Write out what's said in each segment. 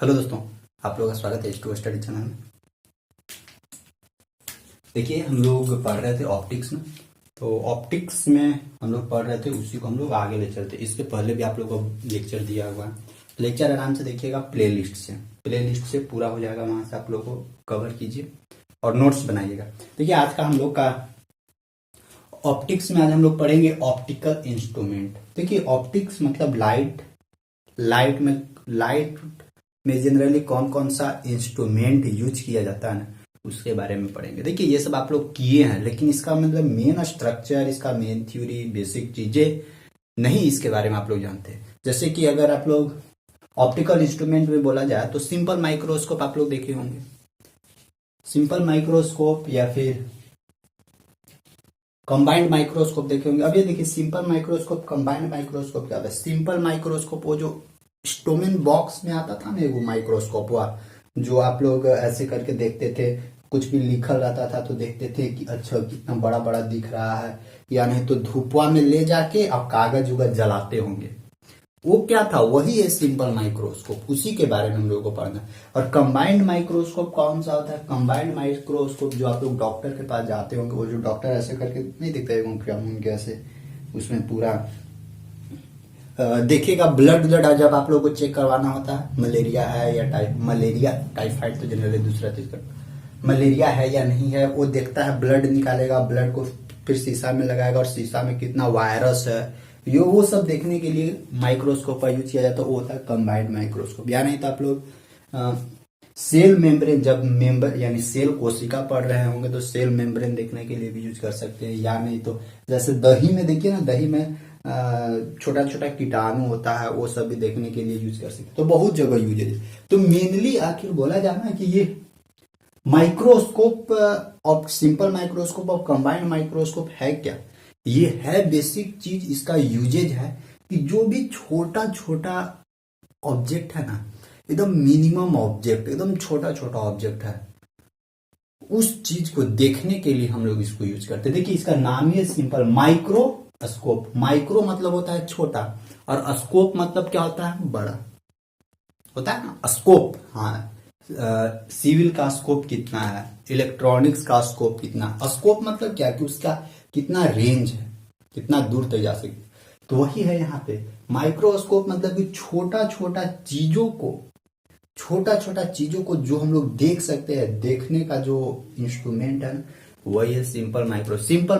Hello दोस्तों, आप लोगों का स्वागत है H2O स्टडी चैनल में। देखिए, हम लोग पढ़ रहे थे ऑप्टिक्स में। तो ऑप्टिक्स में हम लोग पढ़ रहे थे, उसी को हम लोग आगे ले चलते। इसके पहले भी आप लोगों को लेक्चर दिया हुआ है। लेक्चर आराम से देखिएगा, प्लेलिस्ट से पूरा हो जाएगा, वहां से आप लोग को कवर कीजिए और नोट्स बनाइएगा। देखिए, आज का हम लोग का ऑप्टिक्स में आज हम लोग पढ़ेंगे ऑप्टिकल इंस्ट्रूमेंट। देखिए, ऑप्टिक्स मतलब लाइट में जनरली कौन कौन सा इंस्ट्रूमेंट यूज किया जाता है ना, उसके बारे में पढ़ेंगे। देखिए, ये सब आप लोग किए हैं, लेकिन इसका मतलब मेन स्ट्रक्चर, इसका मेन थ्योरी, बेसिक चीजें नहीं इसके बारे में आप लोग जानते हैं। जैसे कि अगर आप लोग ऑप्टिकल इंस्ट्रूमेंट में बोला जाए तो सिंपल माइक्रोस्कोप आप लोग देखे होंगे। सिंपल माइक्रोस्कोप या फिर कंबाइंड माइक्रोस्कोप देखे होंगे। अब ये देखिए, सिंपल माइक्रोस्कोप, कंबाइंड माइक्रोस्कोप क्या होता है। सिंपल माइक्रोस्कोप वो जो स्टोमेन बॉक्स में आता था ना, वो माइक्रोस्कोप हुआ, जो आप लोग ऐसे करके देखते थे, कुछ भी लिखल रहता था तो देखते थे कि अच्छा कितना बड़ा बड़ा दिख रहा है, या नहीं तो धूपवा में ले जाके अब कागज उगज जलाते होंगे। वो क्या था, वही है सिंपल माइक्रोस्कोप, उसी के बारे में हम लोग को पढ़ना है। और कंबाइंड माइक्रोस्कोप कौन सा होता है? कंबाइंड माइक्रोस्कोप जो आप लोग डॉक्टर के पास जाते होंगे, वो जो डॉक्टर ऐसे करके नहीं दिखते ऐसे, उसमें पूरा देखिएगा ब्लड जब आप लोग को चेक करवाना होता है, मलेरिया है या टाइफाइड तो जनरली दूसरा चीज का, मलेरिया है या नहीं है, वो देखता है, ब्लड निकालेगा, ब्लड को फिर शीशा में लगाएगा और शीशा में कितना वायरस है, ये वो सब देखने के लिए माइक्रोस्कोप का यूज किया जाता है। वो होता है कंबाइंड माइक्रोस्कोप। या नहीं तो आप लोग सेल मेम्ब्रेन, जब मेंबर यानी सेल कोशिका पढ़ रहे होंगे तो सेल मेम्ब्रेन देखने के लिए भी यूज कर सकते हैं। या नहीं तो जैसे दही में देखिए ना, दही में छोटा छोटा कीटाणु होता है, वो सब भी देखने के लिए यूज कर सकते हैं। तो बहुत जगह यूज है। तो मेनली आखिर बोला जाना कि ये माइक्रोस्कोप और सिंपल माइक्रोस्कोप और कंबाइंड माइक्रोस्कोप है क्या? ये है बेसिक चीज, इसका यूजेज है कि जो भी छोटा छोटा ऑब्जेक्ट है ना, एकदम मिनिमम ऑब्जेक्ट, एकदम छोटा छोटा ऑब्जेक्ट है, उस चीज को देखने के लिए हम लोग इसको यूज करते हैं। देखिए, इसका नाम ही है सिंपल माइक्रोस्कोप। माइक्रो मतलब होता है छोटा, और स्कोप मतलब क्या होता है? बड़ा होता है ना, स्कोप। हाँ, सिविल का स्कोप कितना है, इलेक्ट्रॉनिक्स का स्कोप कितना। स्कोप मतलब क्या कि उसका कितना रेंज है, कितना दूर तक जा सकते। तो वही है यहाँ पे माइक्रोस्कोप, मतलब कि छोटा छोटा चीजों को जो हम लोग देख सकते हैं, देखने का जो इंस्ट्रूमेंट है वही है सिंपल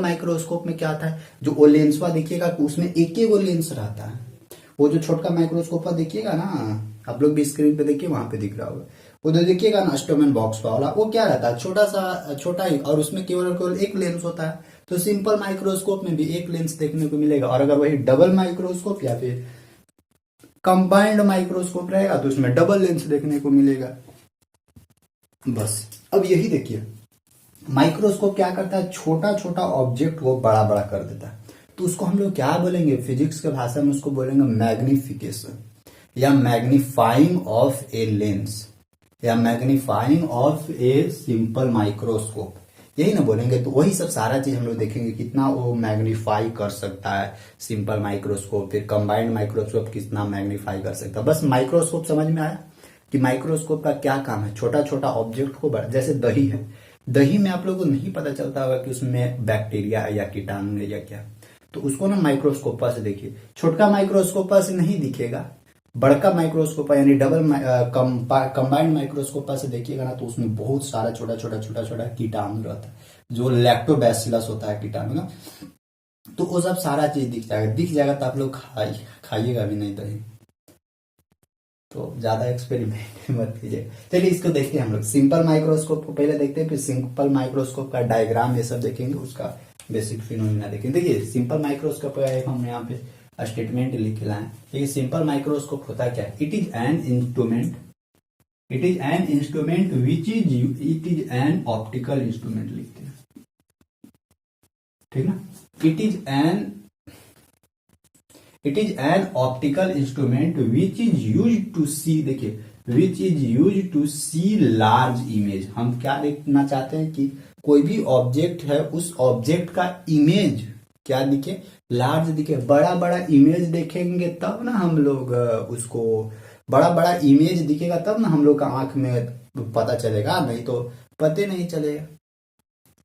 माइक्रोस्कोप में क्या आता है, जो वो लेंसवा देखिएगा, उसमें एक ही वो लेंस रहता है। वो जो छोटा माइक्रोस्कोप देखिएगा ना, आप लोग भी स्क्रीन पे देखिए, वहां पे दिख रहा होगा, वो जो देखिएगा ना स्टोमेन बॉक्स वाला, वो क्या रहता है? छोटा ही, और उसमें केवल एक लेंस होता है। तो सिंपल माइक्रोस्कोप में भी एक लेंस देखने को मिलेगा। और अगर वही डबल माइक्रोस्कोप या फिर कंबाइंड माइक्रोस्कोप रहेगा तो उसमें डबल लेंस देखने को मिलेगा। बस अब यही देखिए, माइक्रोस्कोप क्या करता है? छोटा छोटा ऑब्जेक्ट को बड़ा बड़ा कर देता है। तो उसको हम लोग क्या बोलेंगे? फिजिक्स के भाषा में उसको बोलेंगे मैग्निफिकेशन, या मैग्नीफाइंग ऑफ ए लेंस, या magnifying of a simple microscope, यही ना बोलेंगे। तो वही सब सारा चीज हम लोग देखेंगे, कितना वो मैग्नीफाई कर सकता है सिंपल माइक्रोस्कोप, फिर कंबाइंड माइक्रोस्कोप कितना मैग्नीफाई कर सकता है। बस माइक्रोस्कोप समझ में आया कि माइक्रोस्कोप का क्या काम है? छोटा छोटा ऑब्जेक्ट को बड़ा, जैसे दही है, दही में आप लोगों को नहीं पता चलता होगा कि उसमें बैक्टीरिया है या कीटाणु है या क्या, तो उसको ना माइक्रोस्कोपा से देखिए। छोटका माइक्रोस्कोपा से नहीं दिखेगा, बड़का माइक्रोस्कोपा यानी डबल कंबाइंड माइक्रोस्कोपा से देखिएगा ना, तो उसमें बहुत सारा छोटा छोटा कीटाणु रहता है, जो लैक्टोबैसिलस होता है कीटाणु ना। तो वो सब सारा चीज दिख जाएगा तो आप लोग खाइएगा भी नहीं दही। तो ज्यादा एक्सपेरिमेंट मत कीजिए। चलिए, इसको देखते हैं हम लोग। सिंपल माइक्रोस्कोप को पहले देखते हैं, फिर सिंपल माइक्रोस्कोप का डायग्राम ये सब देखेंगे, उसका बेसिक फिनोमिना देखेंगे। देखिए, सिंपल माइक्रोस्कोप का एक हम यहाँ पे स्टेटमेंट लिख लाए। देखिए, सिंपल माइक्रोस्कोप होता क्या है? It is an instrument which is an optical instrument लिखते हैं, ठीक ना। It is an optical instrument which is use to see, देखिए, which is use to see large image. हम क्या देखना चाहते हैं कि कोई भी ऑब्जेक्ट है, उस ऑब्जेक्ट का इमेज क्या दिखे? लार्ज दिखे, बड़ा बड़ा इमेज देखेंगे तब ना हम लोग उसको बड़ा बड़ा इमेज दिखेगा तब ना हम लोग का आंख में पता चलेगा, नहीं तो पते नहीं चलेगा।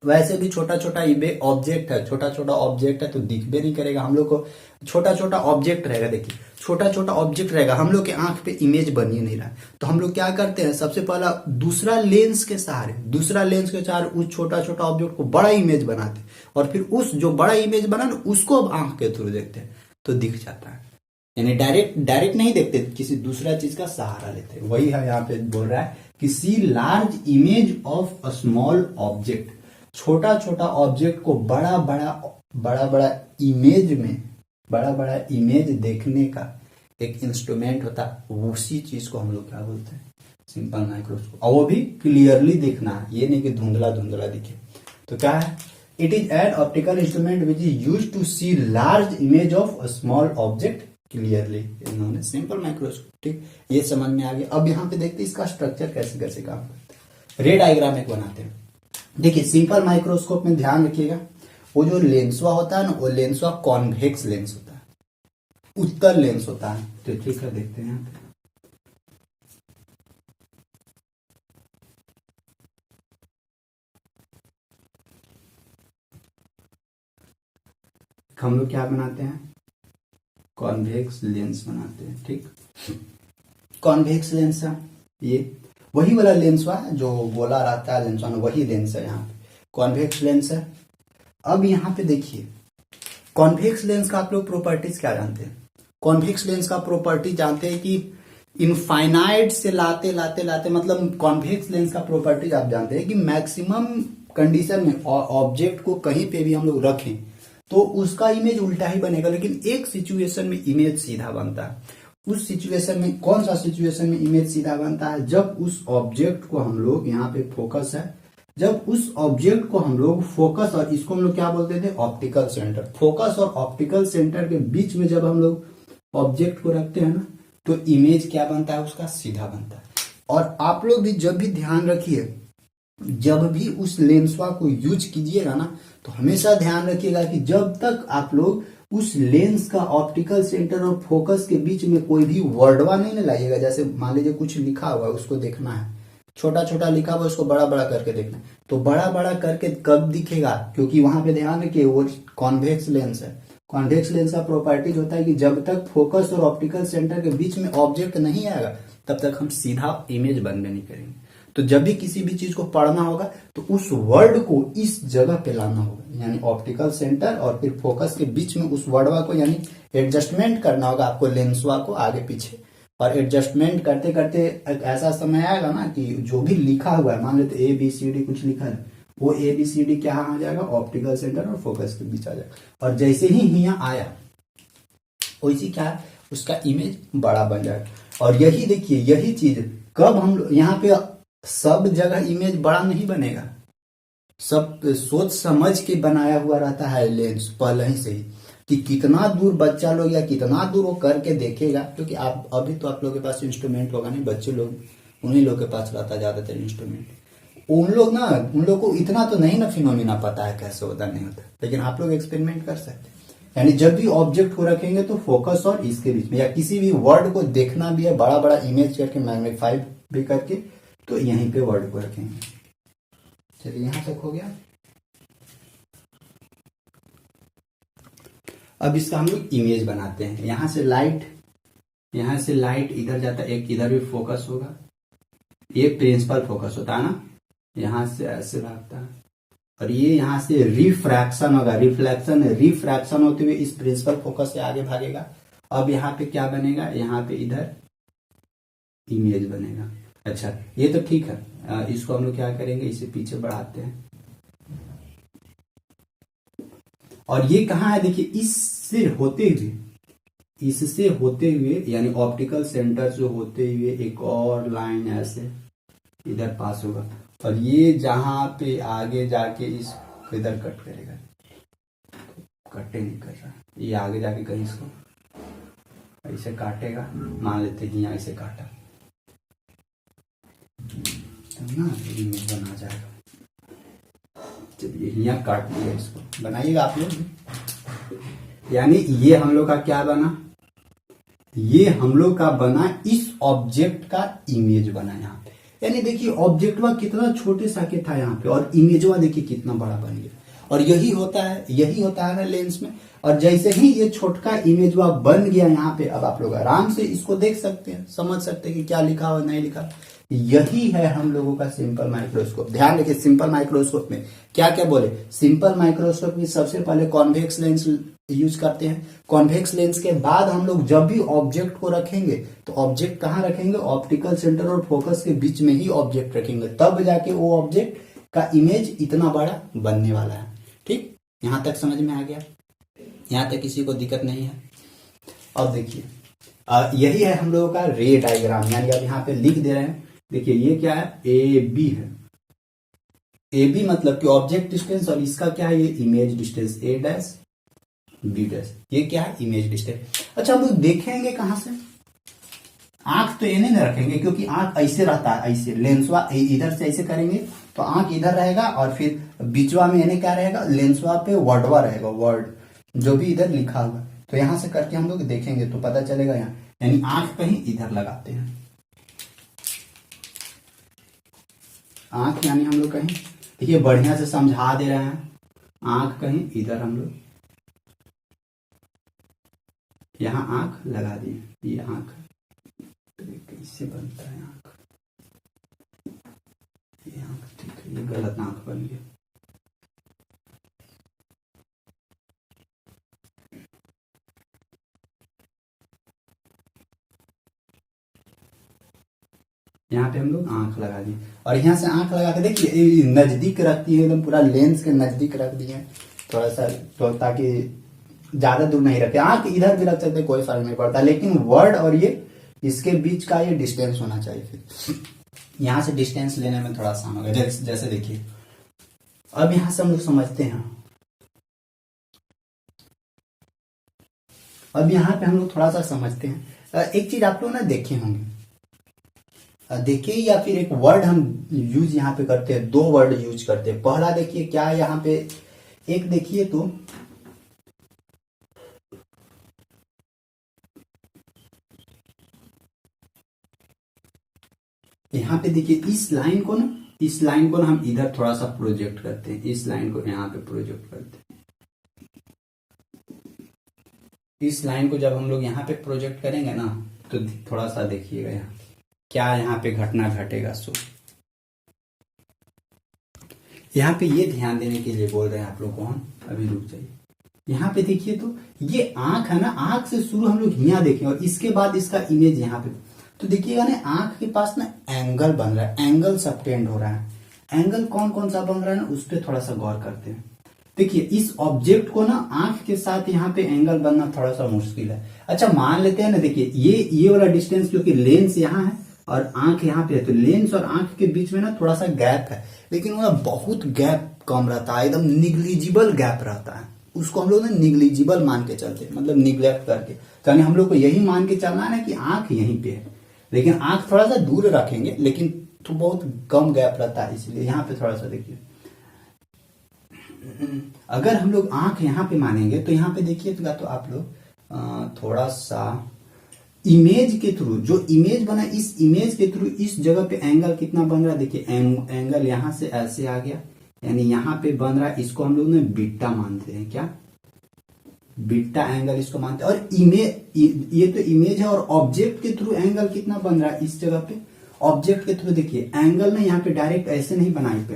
वैसे भी छोटा छोटा ऑब्जेक्ट है, छोटा छोटा ऑब्जेक्ट है तो दिखबे नहीं करेगा हम लोग को। छोटा छोटा ऑब्जेक्ट रहेगा, देखिए छोटा छोटा ऑब्जेक्ट रहेगा, हम लोग के आंख पे इमेज बन ही नहीं रहा। तो हम लोग क्या करते हैं, सबसे पहला दूसरा लेंस के सहारे उस छोटा छोटा ऑब्जेक्ट को बड़ा इमेज बनाते हैं, और फिर उस जो बड़ा इमेज बना ना उसको अब आंख के थ्रू देखते हैं तो दिख जाता है। यानी डायरेक्ट डायरेक्ट नहीं देखते, किसी दूसरा चीज का सहारा लेते हैं। वही है यहाँ पे बोल रहा है कि see large image of a small object, छोटा छोटा ऑब्जेक्ट को बड़ा बड़ा इमेज देखने का एक इंस्ट्रूमेंट होता है, उसी चीज को हम लोग क्या बोलते हैं, सिंपल माइक्रोस्कोप। और वो भी क्लियरली देखना है, ये नहीं कि धुंधला धुंधला दिखे। तो क्या है, it is an optical instrument which is use to see large image of a small object clearly, इन्होंने सिंपल माइक्रोस्कोप। ठीक, ये समझ में आ गया। अब यहाँ पे देखते हैं इसका स्ट्रक्चर कैसे कैसे काम करता है। रे डायग्राम एक बनाते हैं। देखिए सिंपल माइक्रोस्कोप में ध्यान रखिएगा, वो जो लेंसवा होता है ना, वो लेंसवा कॉन्वेक्स लेंस होता है, उत्तल लेंस होता है। तो ठीक है, देखते हैं यहाँ पे। हम लोग क्या बनाते हैं, कॉन्वेक्स लेंस बनाते हैं। ठीक, कॉन्वेक्स लेंस है ये, वही वाला लेंस हुआ जो गोला रहता है लेंस, वही लेंस है यहाँ पे, कॉन्वेक्स लेंस है। अब यहाँ पे देखिए कॉन्वेक्स लेंस का आप लोग प्रॉपर्टीज क्या जानते हैं। कॉन्वेक्स लेंस का प्रॉपर्टी जानते हैं कि इनफाइनाइट से लाते लाते लाते, मतलब कॉन्वेक्स लेंस का प्रॉपर्टीज आप जानते हैं कि मैक्सिमम कंडीशन में ऑब्जेक्ट को कहीं पे भी हम लोग रखें तो उसका इमेज उल्टा ही बनेगा, लेकिन एक सिचुएशन में इमेज सीधा बनता है। उस सिचुएशन में, कौन सा सिचुएशन में इमेज सीधा बनता है, जब उस ऑब्जेक्ट को हम लोग, यहाँ पे फोकस है, जब उस ऑब्जेक्ट को हम लोग फोकस, और इसको हम लोग क्या बोलते थे, ऑप्टिकल सेंटर, फोकस और ऑप्टिकल सेंटर के बीच में जब हम लोग ऑब्जेक्ट को रखते हैं ना, तो इमेज क्या बनता है, उसका सीधा बनता है। और आप लोग भी जब भी ध्यान रखिए, जब भी उस लेंसवा को यूज कीजिएगा ना, तो हमेशा ध्यान रखिएगा कि जब तक आप लोग उस लेंस का ऑप्टिकल सेंटर और फोकस के बीच में कोई भी वर्डवा नहीं लाइएगा। जैसे मान लीजिए कुछ लिखा हुआ है, उसको देखना है, छोटा छोटा लिखा हुआ, उसको बड़ा बड़ा करके देखना है, तो बड़ा बड़ा करके कब दिखेगा, क्योंकि वहां पे ध्यान रखिए वो कॉन्वेक्स लेंस है। कॉन्वेक्स लेंस का प्रॉपर्टीज होता है कि जब तक फोकस और ऑप्टिकल सेंटर के बीच में ऑब्जेक्ट नहीं आएगा तब तक हम सीधा इमेज बनने नहीं करेंगे। तो जब भी किसी भी चीज को पढ़ना होगा तो उस वर्ड को इस जगह पे लाना होगा, यानी ऑप्टिकल सेंटर और फिर फोकस के बीच में उस वर्डवा को, यानी एडजस्टमेंट करना होगा आपको लेंसवा को आगे पीछे। और एडजस्टमेंट करते करते एक ऐसा समय आएगा ना कि जो भी लिखा हुआ है, मान लेते ABCD कुछ लिखा है, वो ABCD क्या आ जाएगा, ऑप्टिकल सेंटर और फोकस के बीच आ जाएगा। और जैसे ही यहाँ आया वैसे क्या है, उसका इमेज बड़ा बन जाएगा। और यही देखिए, यही चीज कब हम यहाँ पे सब जगह इमेज बड़ा नहीं बनेगा, सब सोच समझ के बनाया हुआ रहता है लेंस पहले ही से ही, कि कितना दूर बच्चा लोग या कितना दूर वो करके देखेगा। क्योंकि आप अभी तो आप लोग के पास इंस्ट्रूमेंट होगा नहीं, बच्चे लोग उन्हीं लोग के पास रहता ज्यादातर इंस्ट्रूमेंट। उन लोग को इतना तो नहीं ना फिनोमिना पता है कैसे होता नहीं होता, लेकिन आप लोग एक्सपेरिमेंट कर सकते हैं। यानी जब भी ऑब्जेक्ट को रखेंगे तो फोकस और इसके बीच में, या किसी भी वर्ड को देखना भी है बड़ा बड़ा इमेज करके, मैग्नीफाई भी करके, तो यहीं पे वर्ड को रखेंगे। चलिए यहां तक हो गया। अब इसका हम लोग इमेज बनाते हैं। यहां से लाइट इधर जाता है, एक इधर भी फोकस होगा, ये प्रिंसिपल फोकस होता है ना, यहां से ऐसे भागता है, और ये यहां से रिफ्रैक्शन होगा, रिफ्रैक्शन होते हुए इस प्रिंसिपल फोकस से आगे भागेगा। अब यहाँ पे क्या बनेगा, यहाँ पे इधर इमेज बनेगा। अच्छा ये तो ठीक है, इसको हम लोग क्या करेंगे, इसे पीछे बढ़ाते हैं। और ये कहाँ है, देखिए इससे होते हुए यानी ऑप्टिकल सेंटर से होते हुए एक और लाइन ऐसे इधर पास होगा, और ये जहां पे आगे जाके इस इधर कट करेगा, कटे नहीं कर रहा, ये आगे जाके कहीं इसको ऐसे काटेगा, मान लेते हैं यहाँ ऐसे काटा, तब ना इमेज बना जाएगा। चलिए यहाँ काट दिया, इसको बनाइएगा आप लोग। यानी ये हम लोग का क्या बना, ये हम लोग का बना, इस ऑब्जेक्ट का इमेज बना यहाँ पे। यानी देखिए ऑब्जेक्टवा कितना छोटे सा के था यहाँ पे, और इमेजवा देखिए कितना बड़ा बन गया। और यही होता है ना लेंस में। और जैसे ही ये छोटका इमेजवा बन गया यहाँ पे, अब आप लोग आराम से इसको देख सकते हैं, समझ सकते हैं कि क्या लिखा और नहीं लिखा। यही है हम लोगों का सिंपल माइक्रोस्कोप। ध्यान रखिए, सिंपल माइक्रोस्कोप में क्या क्या बोले। सिंपल माइक्रोस्कोप में सबसे पहले कॉन्वेक्स लेंस यूज करते हैं। कॉन्वेक्स लेंस के बाद हम लोग जब भी ऑब्जेक्ट को रखेंगे तो ऑब्जेक्ट कहाँ रखेंगे, ऑप्टिकल सेंटर और फोकस के बीच में ही ऑब्जेक्ट रखेंगे, तब जाके वो ऑब्जेक्ट का इमेज इतना बड़ा बनने वाला है। ठीक, यहां तक समझ में आ गया? यहां तक किसी को दिक्कत नहीं है? अब देखिए यही है हम लोगों का रे डायग्राम, यानी अब यहाँ पे लिख दे रहे हैं। देखिए ये क्या है, ए बी है। ए बी मतलब कि ऑब्जेक्ट डिस्टेंस, और इसका क्या है, ये इमेज डिस्टेंस, ए डैश बी डैश, ये क्या है, इमेज डिस्टेंस। अच्छा हम लोग देखेंगे कहां से, आंख तो ये नहीं रखेंगे क्योंकि आंख ऐसे रहता है, ऐसे लेंसवा इधर से ऐसे करेंगे तो आंख इधर रहेगा, और फिर बीचवा में यानी क्या रहेगा, लेंसवा पे वर्डवा रहेगा, वर्ड जो भी इधर लिखा होगा। तो यहां से करके हम लोग देखेंगे तो पता चलेगा यहाँ, यानी आंख कहीं इधर लगाते हैं, आंख यानी हम लोग कहीं, देखिए बढ़िया से समझा दे रहे हैं, आंख कहीं इधर हम लोग यहाँ आंख लगा दिए। ये आंख कैसे बनता है आंख, ये आंख ठीक है, ये गलत आंख बन गया। यहाँ पे हम लोग आंख लगा दी, और यहाँ से आंख लगा के देखिए नजदीक रखती है, एकदम पूरा लेंस के नजदीक रख दिए थोड़ा सा, तो ताकि ज्यादा दूर नहीं रखे। आंख इधर भी रख सकते, कोई फर्क नहीं पड़ता, लेकिन वर्ड और ये इसके बीच का ये डिस्टेंस होना चाहिए। फिर यहां से डिस्टेंस लेने में थोड़ा आसान होगा। जैसे देखिए अब यहां से हम लोग समझते हैं, अब यहाँ पे हम लोग थोड़ा सा समझते हैं। एक चीज आप लोग ना देखे होंगे, देखिए या फिर एक वर्ड हम यूज यहाँ पे करते हैं, दो वर्ड यूज करते हैं। पहला देखिए क्या यहाँ पे, एक देखिए तो यहाँ पे देखिए इस लाइन को ना, इस लाइन को ना हम इधर थोड़ा सा प्रोजेक्ट करते हैं, इस लाइन को यहाँ पे प्रोजेक्ट करते हैं। इस लाइन को जब हम लोग यहाँ पे प्रोजेक्ट करेंगे ना, तो थोड़ा सा देखिएगा यहाँ क्या यहाँ पे घटना घटेगा। सो यहाँ पे ये ध्यान देने के लिए बोल रहे हैं आप लोग को हम, अभी रुक जाइए। यहाँ पे देखिए तो ये आंख है ना, आंख से शुरू हम लोग यहाँ देखें और इसके बाद इसका इमेज यहाँ पे, तो देखिएगा ना आंख के पास ना एंगल बन रहा है, एंगल सबटेंड हो रहा है। एंगल कौन कौन सा बन रहा है ना, उस पर थोड़ा सा गौर करते हैं। देखिए इस ऑब्जेक्ट को ना आंख के साथ यहाँ पे एंगल बनना थोड़ा सा मुश्किल है। अच्छा मान लेते हैं ना, देखिए ये वाला डिस्टेंस, क्योंकि लेंस यहाँ है और आंख यहाँ पे है, तो लेंस और आंख के बीच में ना थोड़ा सा गैप है, लेकिन वो बहुत गैप कम रहता है, एकदम निग्लिजिबल गैप रहता है। उसको हम लोग ना निग्लिजिबल मान के चलते हैं, मतलब निग्लेक्ट करके। यानी हम लोग को यही मान के चलना है ना कि आंख यहीं पे है, लेकिन आंख थोड़ा सा दूर रखेंगे, लेकिन तो बहुत कम गैप रहता है, इसलिए यहाँ पे थोड़ा सा देखिए। अगर हम लोग आंख यहाँ पे मानेंगे तो यहाँ पे देखिए तो आप लोग थोड़ा सा इमेज के थ्रू, जो इमेज बना इस इमेज के थ्रू इस जगह पे एंगल कितना बन रहा है, देखिए एंगल यहाँ से ऐसे आ गया, यानी यहाँ पे बन रहा है, इसको हम लोग ने बीटा मानते हैं। क्या बीटा एंगल इसको मानते हैं। और इमेज, ये तो इमेज है, और ऑब्जेक्ट के थ्रू एंगल कितना बन रहा है इस जगह पे, ऑब्जेक्ट के थ्रू देखिए एंगल ना यहाँ पे डायरेक्ट ऐसे नहीं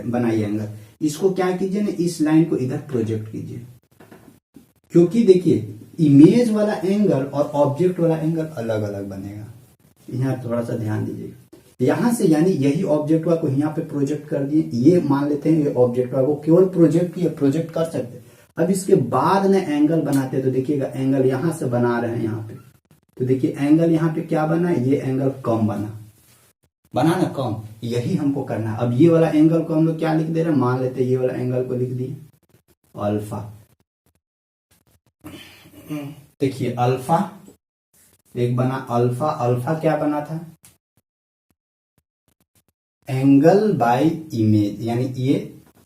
बनाई एंगल, इसको क्या कीजिए ना, इस लाइन को इधर प्रोजेक्ट कीजिए, क्योंकि देखिए इमेज वाला एंगल और ऑब्जेक्ट वाला एंगल अलग अलग बनेगा। यहाँ थोड़ा सा ध्यान दीजिएगा। यहां से यानी यही ऑब्जेक्ट को यहाँ पे प्रोजेक्ट कर दिए, ये मान लेते हैं ये ऑब्जेक्ट को केवल प्रोजेक्ट कर सकते। अब इसके बाद ना एंगल बनाते हैं, तो देखिएगा एंगल यहां से बना रहे हैं यहाँ पे, तो देखिए एंगल यहाँ पे क्या बना, ये एंगल कम बना ना कम, यही हमको करना है। अब ये वाला एंगल को हम लोग क्या लिख दे रहे हैं, मान लेते हैं ये वाला एंगल को लिख दिए अल्फा। देखिए अल्फा एक बना, अल्फा, अल्फा क्या बना था, एंगल बाय इमेज, यानी ये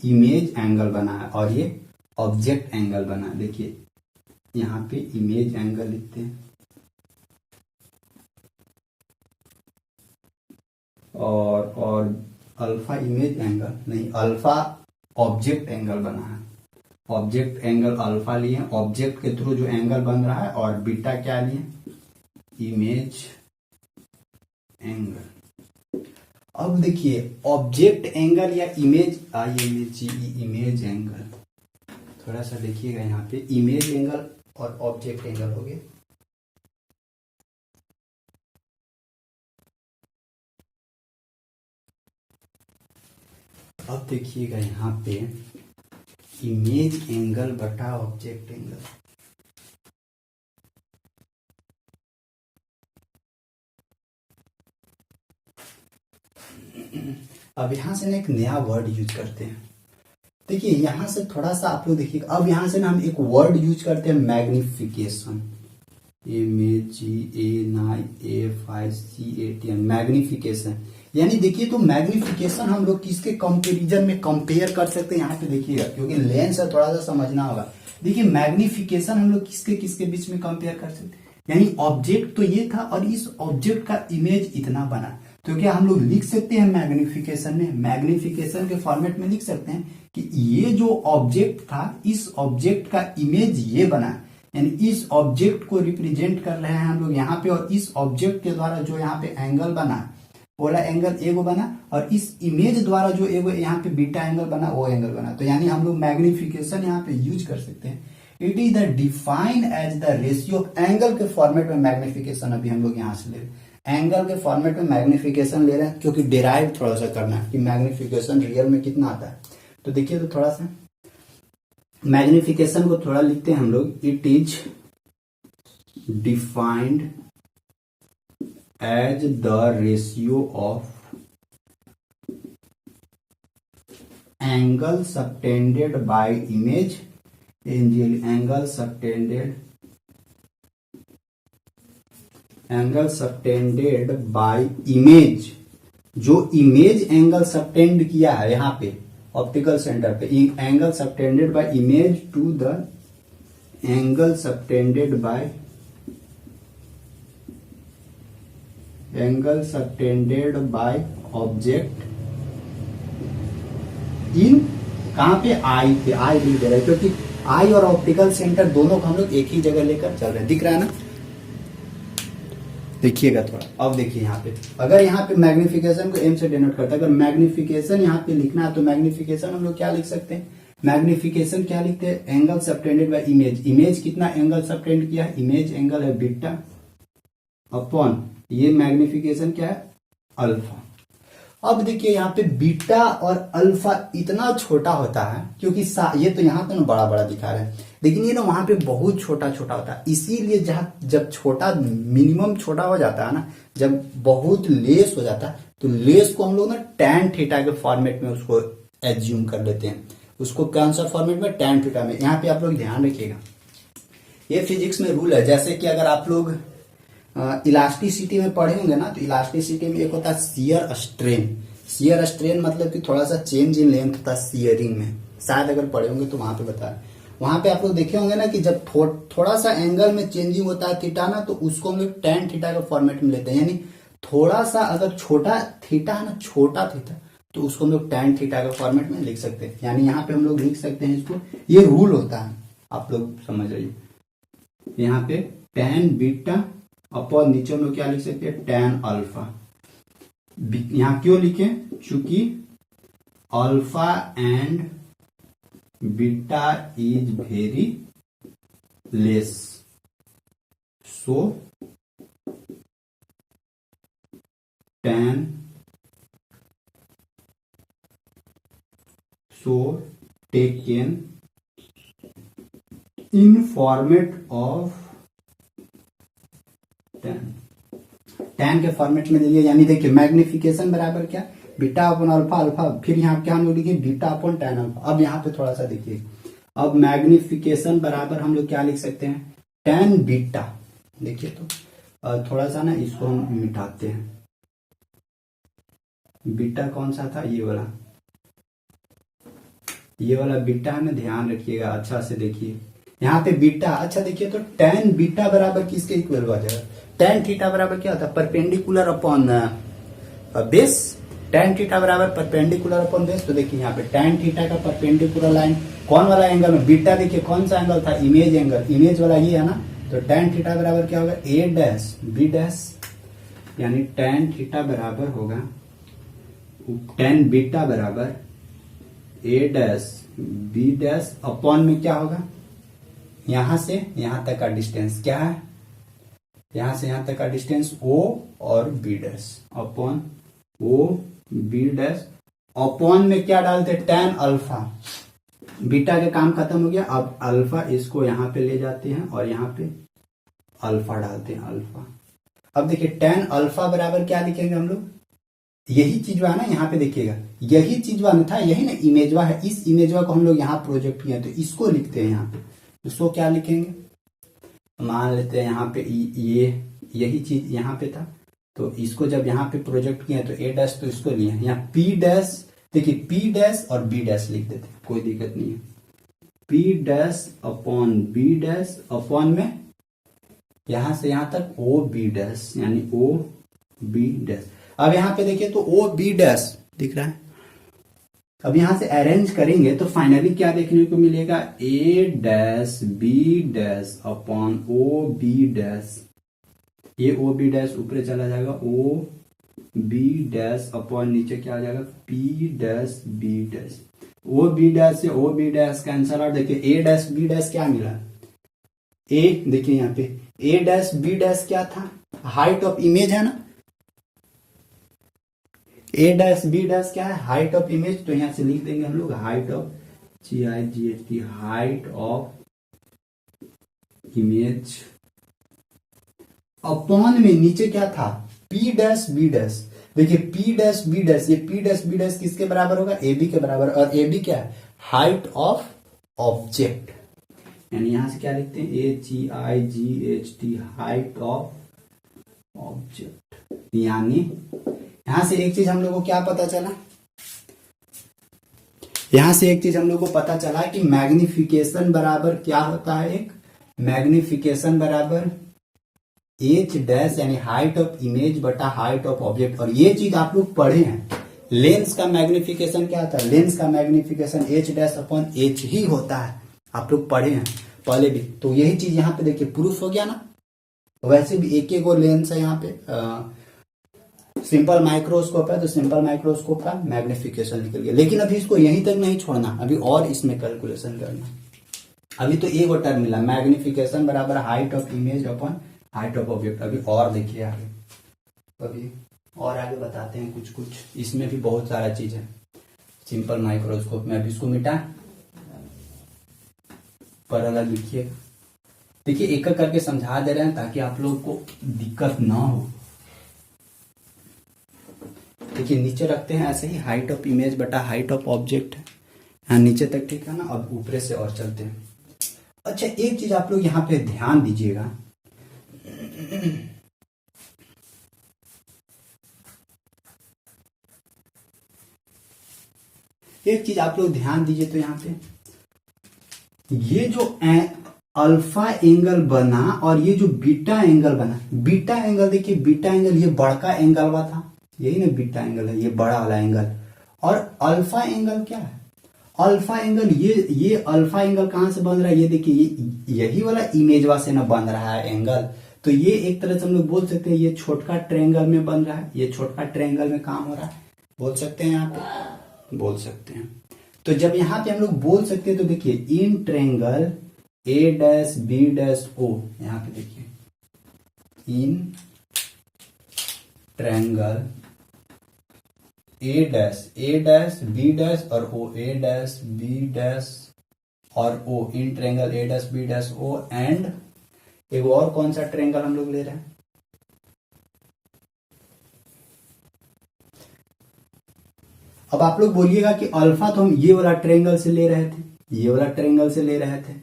इमेज एंगल बना है और ये ऑब्जेक्ट एंगल बना। देखिए यहाँ पे इमेज एंगल लिखते हैं, और अल्फा इमेज एंगल नहीं, अल्फा ऑब्जेक्ट एंगल बना है, ऑब्जेक्ट एंगल अल्फा लिए, ऑब्जेक्ट के थ्रू जो एंगल बन रहा है, और बीटा क्या लिए, इमेज एंगल। अब देखिए ऑब्जेक्ट एंगल या इमेज इमेज एंगल, थोड़ा सा देखिएगा यहाँ पे, इमेज एंगल और ऑब्जेक्ट एंगल हो गए। अब देखिएगा यहाँ पे इमेज एंगल बटा ऑब्जेक्ट एंगल। अब यहां से ना एक नया वर्ड यूज करते हैं। देखिए यहां से थोड़ा सा आप लोग देखिए, अब यहां से ना हम एक वर्ड यूज करते हैं, मैग्निफिकेशन, MAGNIFICATION, मैग्निफिकेशन। यानी देखिए तो मैग्निफिकेशन हम लोग किसके कंपैरिजन में कंपेयर कर सकते हैं, यहाँ पे देखिएगा, क्योंकि लेंस है थोड़ा सा समझना होगा। देखिए मैग्निफिकेशन हम लोग किसके किसके बीच में कंपेयर कर सकते हैं, यानी ऑब्जेक्ट तो ये था और इस ऑब्जेक्ट का इमेज इतना बना, तो क्या हम लोग लिख सकते हैं मैग्निफिकेशन में, मैग्निफिकेशन के फॉर्मेट में लिख सकते हैं कि ये जो ऑब्जेक्ट था, इस ऑब्जेक्ट का इमेज ये बना, यानी इस ऑब्जेक्ट को रिप्रेजेंट कर रहे हैं हम लोग यहाँ पे, और इस ऑब्जेक्ट के द्वारा जो यहाँ पे एंगल बना, वाला एंगल एगो बना, और इस इमेज द्वारा जो एगो यहाँ पे बीटा एंगल बना, वो एंगल बना। तो यानी हम लोग मैग्निफिकेशन यहाँ पे यूज कर सकते हैं। It is the define as the ratio of angle के फॉर्मेट में मैग्निफिकेशन अभी हम लोग यहाँ से ले रहे हैं, एंगल के फॉर्मेट में मैग्निफिकेशन ले रहे हैं, क्योंकि डिराइव थोड़ा सा करना है कि मैग्निफिकेशन रियल में कितना आता है। तो देखिए तो थोड़ा सा मैग्निफिकेशन को थोड़ा लिखते हैं हम लोग, it is defined as the ratio of angle subtended by image, angle subtended by image, जो इमेज एंगल सबटेंड किया है यहाँ पे ऑप्टिकल सेंटर पे, angle subtended by image to the angle subtended by object in, कहां पे, आई पे, आई लिख दे रहा है, क्योंकि आई और ऑप्टिकल सेंटर दोनों को हम लोग एक ही जगह लेकर चल रहे हैं, दिख रहा है ना। देखिएगा थोड़ा, अब देखिए यहाँ पे, अगर यहाँ पे मैग्निफिकेशन को एम से डिनोट करता है, अगर मैग्निफिकेशन यहाँ पे लिखना है तो मैग्निफिकेशन हम लोग क्या लिख सकते हैं, मैग्निफिकेशन क्या लिखते हैं, angle subtended by image, image कितना एंगल सबटेंड किया है, इमेज एंगल है बीटा अपॉन, ये मैग्निफिकेशन क्या है, अल्फा। अब देखिए यहाँ पे बीटा और अल्फा इतना छोटा होता है, क्योंकि ये तो यहाँ पे ना बड़ा बड़ा दिखा रहे हैं, लेकिन ये ना वहां पे बहुत छोटा छोटा होता है, इसीलिए जब छोटा मिनिमम छोटा हो जाता है ना, जब बहुत लेस हो जाता है, तो लेस को हम लोग ना टैन थीटा के फॉर्मेट में उसको एज्यूम कर लेते हैं, उसको कौन सा फॉर्मेट में, टैन थीटा में। यहाँ पे आप लोग ध्यान रखिएगा, ये फिजिक्स में रूल है, जैसे कि अगर आप लोग इलास्टिसिटी में पढ़े होंगे ना, तो इलास्टिसिटी में एक होता है शियर स्ट्रेन, शियर स्ट्रेन मतलब कि थोड़ा सा चेंज इन लेंथ होता है शियरिंग में, शायद अगर पढ़े होंगे तो वहां पे बताया, वहां पे आप लोग देखे होंगे ना कि जब थोड़ा सा एंगल में चेंजिंग होता है थीटा ना, तो उसको हम लोग टैन थीटा के फॉर्मेट में लेते हैं, यानी थोड़ा सा अगर छोटा थीटा है ना, छोटा थीटा, तो उसको हम लोग टैन थीटा के फॉर्मेट में लिख सकते हैं, यानी यहाँ पे हम लोग लिख सकते हैं इसको, ये रूल होता है, आप लोग समझ रहिए, यहाँ पे टैन बीटा अपॉन नीचे हम लोग क्या लिख सकते हैं, टैन अल्फा। यहां क्यों लिखे, चूंकि alpha and beta is very less, so taken in format of tan के फॉर्मेट में ले लिया, यानी देखिए मैग्निफिकेशन बराबर क्या, बीटा अपॉन अल्फा, अल्फा फिर यहाँ क्या हम लोग लिखिए, बीटा अपॉन टैन अल्फा। अब यहाँ पे थोड़ा सा देखिए, अब मैग्निफिकेशन बराबर हम लोग क्या लिख सकते हैं, टैन बीटा। देखिए तो थोड़ा सा ना इसको हम मिटाते हैं, बीटा कौन सा था, ये वाला बीटा है ना, ध्यान रखिएगा अच्छा से देखिए, यहाँ पे बीटा, अच्छा देखिए तो टैन बीटा बराबर किसके इक्वल हो जाएगा, टैन थीटा बराबर क्या होता है, perpendicular upon base tan theta बराबर परपेंडिकुलर अपॉन बेस। तो देखिए यहाँ पे tan थीटा का परपेंडिकुलर लाइन कौन वाला एंगल में, बीटा देखिए कौन सा एंगल था, इमेज एंगल, इमेज वाला ये है ना। तो tan थीटा बराबर क्या होगा, a डैश b डैश, यानी tan थीटा बराबर होगा tan बीटा बराबर a dash b dash upon में क्या होगा, यहां से यहां तक का डिस्टेंस क्या है, यहां से यहां तक का डिस्टेंस o और b dash upon o b dash upon में क्या डालते tan अल्फा, बीटा के काम खत्म हो गया, अब अल्फा इसको यहां पे ले जाते हैं और यहां पे अल्फा डालते हैं अल्फा। अब देखिए tan अल्फा बराबर क्या लिखेंगे हम लोग, यही चीज है ना, यहाँ पे देखिएगा यही चीज वाला था, यही ना इमेजवा है, इस इमेजवा को हम लोग यहाँ प्रोजेक्ट किए तो इसको लिखते हैं यहाँ पे, इसको क्या लिखेंगे, मान लेते हैं यहाँ पे ये यही चीज यहाँ पे था, तो इसको जब यहाँ पे प्रोजेक्ट किया तो a डैश, तो इसको लिए यहाँ p डैश, देखिए p डैश और b डैश लिख देते हैं, कोई दिक्कत नहीं है, p dash upon b dash upon में यहां से यहां तक o b डैश, यानी o b डैश। अब यहाँ पे देखिए तो o b डैश दिख रहा है, अब यहां से अरेंज करेंगे तो फाइनली क्या देखने को मिलेगा, a dash b dash upon o b dash, ये o b डैश ऊपर चला जाएगा, o b डैश अपॉन नीचे क्या आ जाएगा, p dash b dash, o b dash से o b dash cancel out. देखिए a डैश b डैश क्या मिला, a देखिए यहाँ पे a डैश b डैश क्या था, हाइट ऑफ इमेज है ना, a डैश b डैश क्या है, हाइट ऑफ इमेज, तो यहां से लिख देंगे हम लोग height of GIGHT, height of image upon में नीचे क्या था, p डैश b डैश। देखिए p डैश b डैश, ये p डैश b डैश किसके बराबर होगा, ab के बराबर, और ab क्या है, हाइट ऑफ ऑब्जेक्ट, यानी यहां से क्या लिखते हैं HEIGHT, हाइट ऑफ ऑब्जेक्ट। यानी यहां से एक चीज हम लोग को क्या पता चला, यहां से एक चीज हम लोग को पता चला कि मैग्निफिकेशन बराबर क्या होता है, एक मैग्निफिकेशन बराबर h डैश, यानी हाइट ऑफ इमेज बटा हाइट ऑफ ऑब्जेक्ट। और ये चीज आप लोग पढ़े हैं, लेंस का मैग्निफिकेशन क्या होता है, लेंस का magnification h dash upon h ही होता है, आप लोग पढ़े हैं पहले भी। तो यही चीज यहाँ पे देखिए प्रूफ हो गया ना। वैसे भी एक एक लेंस है यहाँ पे, सिंपल माइक्रोस्कोप है तो सिंपल माइक्रोस्कोप का मैग्निफिकेशन निकल गया, लेकिन अभी इसको यहीं तक नहीं छोड़ना, अभी और इसमें कैलकुलेशन करना। अभी तो एक और टर्म मिला, मैग्निफिकेशन बराबर height of image upon height of object. अभी और देखिए आगे, अभी और आगे बताते हैं कुछ कुछ, इसमें भी बहुत सारा चीज है सिंपल माइक्रोस्कोप में। अभी इसको मिटा पर अलग लिखिए, देखिए एक एक करके समझा दे रहे हैं ताकि आप लोग को दिक्कत ना हो। देखिए नीचे रखते हैं ऐसे ही, हाइट ऑफ इमेज बटा हाइट ऑफ ऑब्जेक्ट है, यहाँ नीचे तक ठीक है ना। अब ऊपर से और चलते हैं। अच्छा एक चीज आप लोग यहाँ पे ध्यान दीजिएगा, एक चीज आप लोग ध्यान दीजिए, तो यहाँ पे ये जो अल्फा एंगल बना और ये जो बीटा एंगल बना, बीटा एंगल देखिए, बीटा एंगल ये बड़का एंगल हुआ था, यही ना बीटा एंगल है, ये बड़ा वाला एंगल। और अल्फा एंगल क्या है, अल्फा एंगल ये अल्फा एंगल कहां से बन रहा है, ये देखिए यही वाला इमेजवा से ना बन रहा है एंगल। तो ये एक तरह से हम लोग बोल सकते हैं ये छोटका ट्रायंगल में बन रहा है, ये छोटका ट्रायंगल में काम हो रहा है, बोल सकते हैं यहाँ पे, बोल सकते हैं। तो जब यहाँ पे हम लोग बोल सकते हैं तो देखिए इन triangle A dash B dash O, यहाँ पे देखिए इन triangle A dash B dash और O, A dash B dash और ओ, इन triangle A dash B dash O and एक और कौन सा ट्रायंगल हम लोग ले रहे हैं, अब आप लोग बोलिएगा कि अल्फा तो हम ये वाला ट्रायंगल से ले रहे थे, ये वाला ट्रायंगल से ले रहे थे।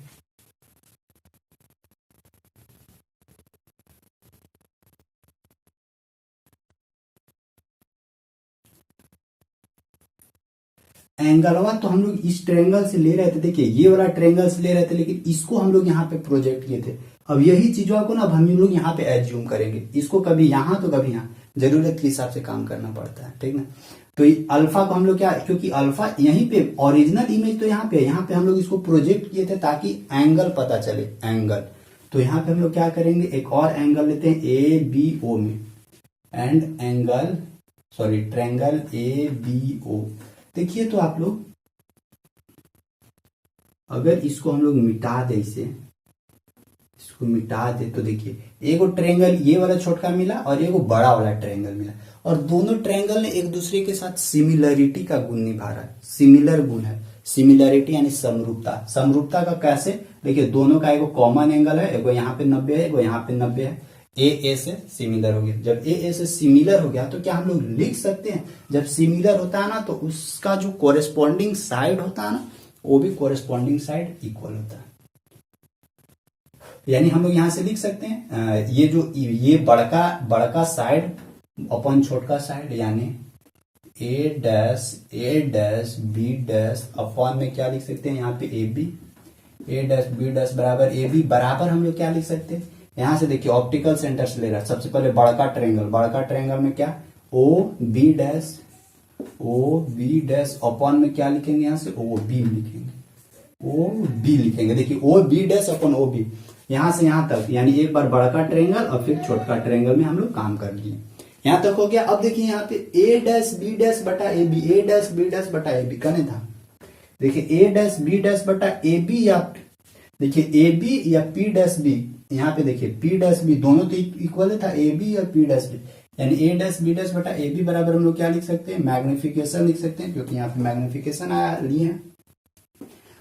एंगलवा तो हम लोग इस ट्रायंगल से ले रहे थे, देखिए ये वाला ट्रायंगल से ले रहे थे, लेकिन इसको हम लोग यहाँ पे प्रोजेक्ट किए थे। अब यही चीजों को ना अब हम लोग यहाँ पे एज्यूम करेंगे, इसको कभी यहाँ तो कभी यहाँ, जरूरत के हिसाब से काम करना पड़ता है, ठीक ना। तो ये अल्फा को हम लोग क्या, क्योंकि अल्फा यहीं पे ओरिजिनल इमेज तो यहाँ पे हम लोग इसको प्रोजेक्ट किए थे ताकि एंगल पता चले, एंगल। तो यहाँ पे हम लोग क्या करेंगे, एक और एंगल लेते हैं ए बी ओ में, and angle triangle A B O. देखिए तो आप लोग अगर इसको हम लोग मिटा दे, इसको मिटा दे तो देखिए एगो ट्रायंगल ये वाला छोटका मिला और एगो बड़ा वाला ट्रायंगल मिला, और दोनों ट्रायंगल ने एक दूसरे के साथ सिमिलरिटी का गुण निभा रहा है, सिमिलर गुण है। सिमिलरिटी यानी समरूपता। समरूपता का कैसे, देखिए दोनों का एगो कॉमन एंगल है, एगो यहाँ पे 90 है, एगो यहाँ पे 90 है। ए से सिमिलर हो गया। जब ए से सिमिलर हो गया तो क्या हम लोग लिख सकते हैं, जब सिमिलर होता है ना तो उसका जो कोरेस्पॉन्डिंग साइड होता है ना, वो भी कोरेस्पॉन्डिंग साइड इक्वल होता है। यानी हम लोग यहां से लिख सकते हैं ये बड़का साइड अपन छोटका साइड, यानी ए डैश बी डैश अपॉन में क्या लिख सकते हैं, यहाँ पे ए डैश बी डैश बराबर ए बी, बराबर हम लोग क्या लिख सकते हैं, यहां से देखिए ऑप्टिकल सेंटर से ले रहा है। सबसे पहले बड़का ट्रायंगल में क्या, ओ बी डैश अपॉन में क्या लिखेंगे, यहां से ओ बी लिखेंगे। देखिए O B dash upon O B, यहां से यहां तक, यानी एक बार बड़का ट्रायंगल और फिर छोटका ट्रायंगल में हम लोग काम कर लिए। यहां तक हो गया। अब देखिए यहाँ पे ए डैश बी डैश बटा A B, A dash B dash बटा ए बी कने था। देखिए ए डैश बी डैश बटा ए बी, या देखिए ए बी या पी डैश बी, यहाँ पे देखिए पी डैश बी दोनों तो इक्वल था, ए बी या पी डैश बी, यानी ए डैश बी डैश बटा ए बी बराबर हम लोग क्या लिख सकते हैं, मैग्निफिकेशन लिख सकते हैं, क्योंकि यहाँ पे मैग्निफिकेशन आया लिए हैं।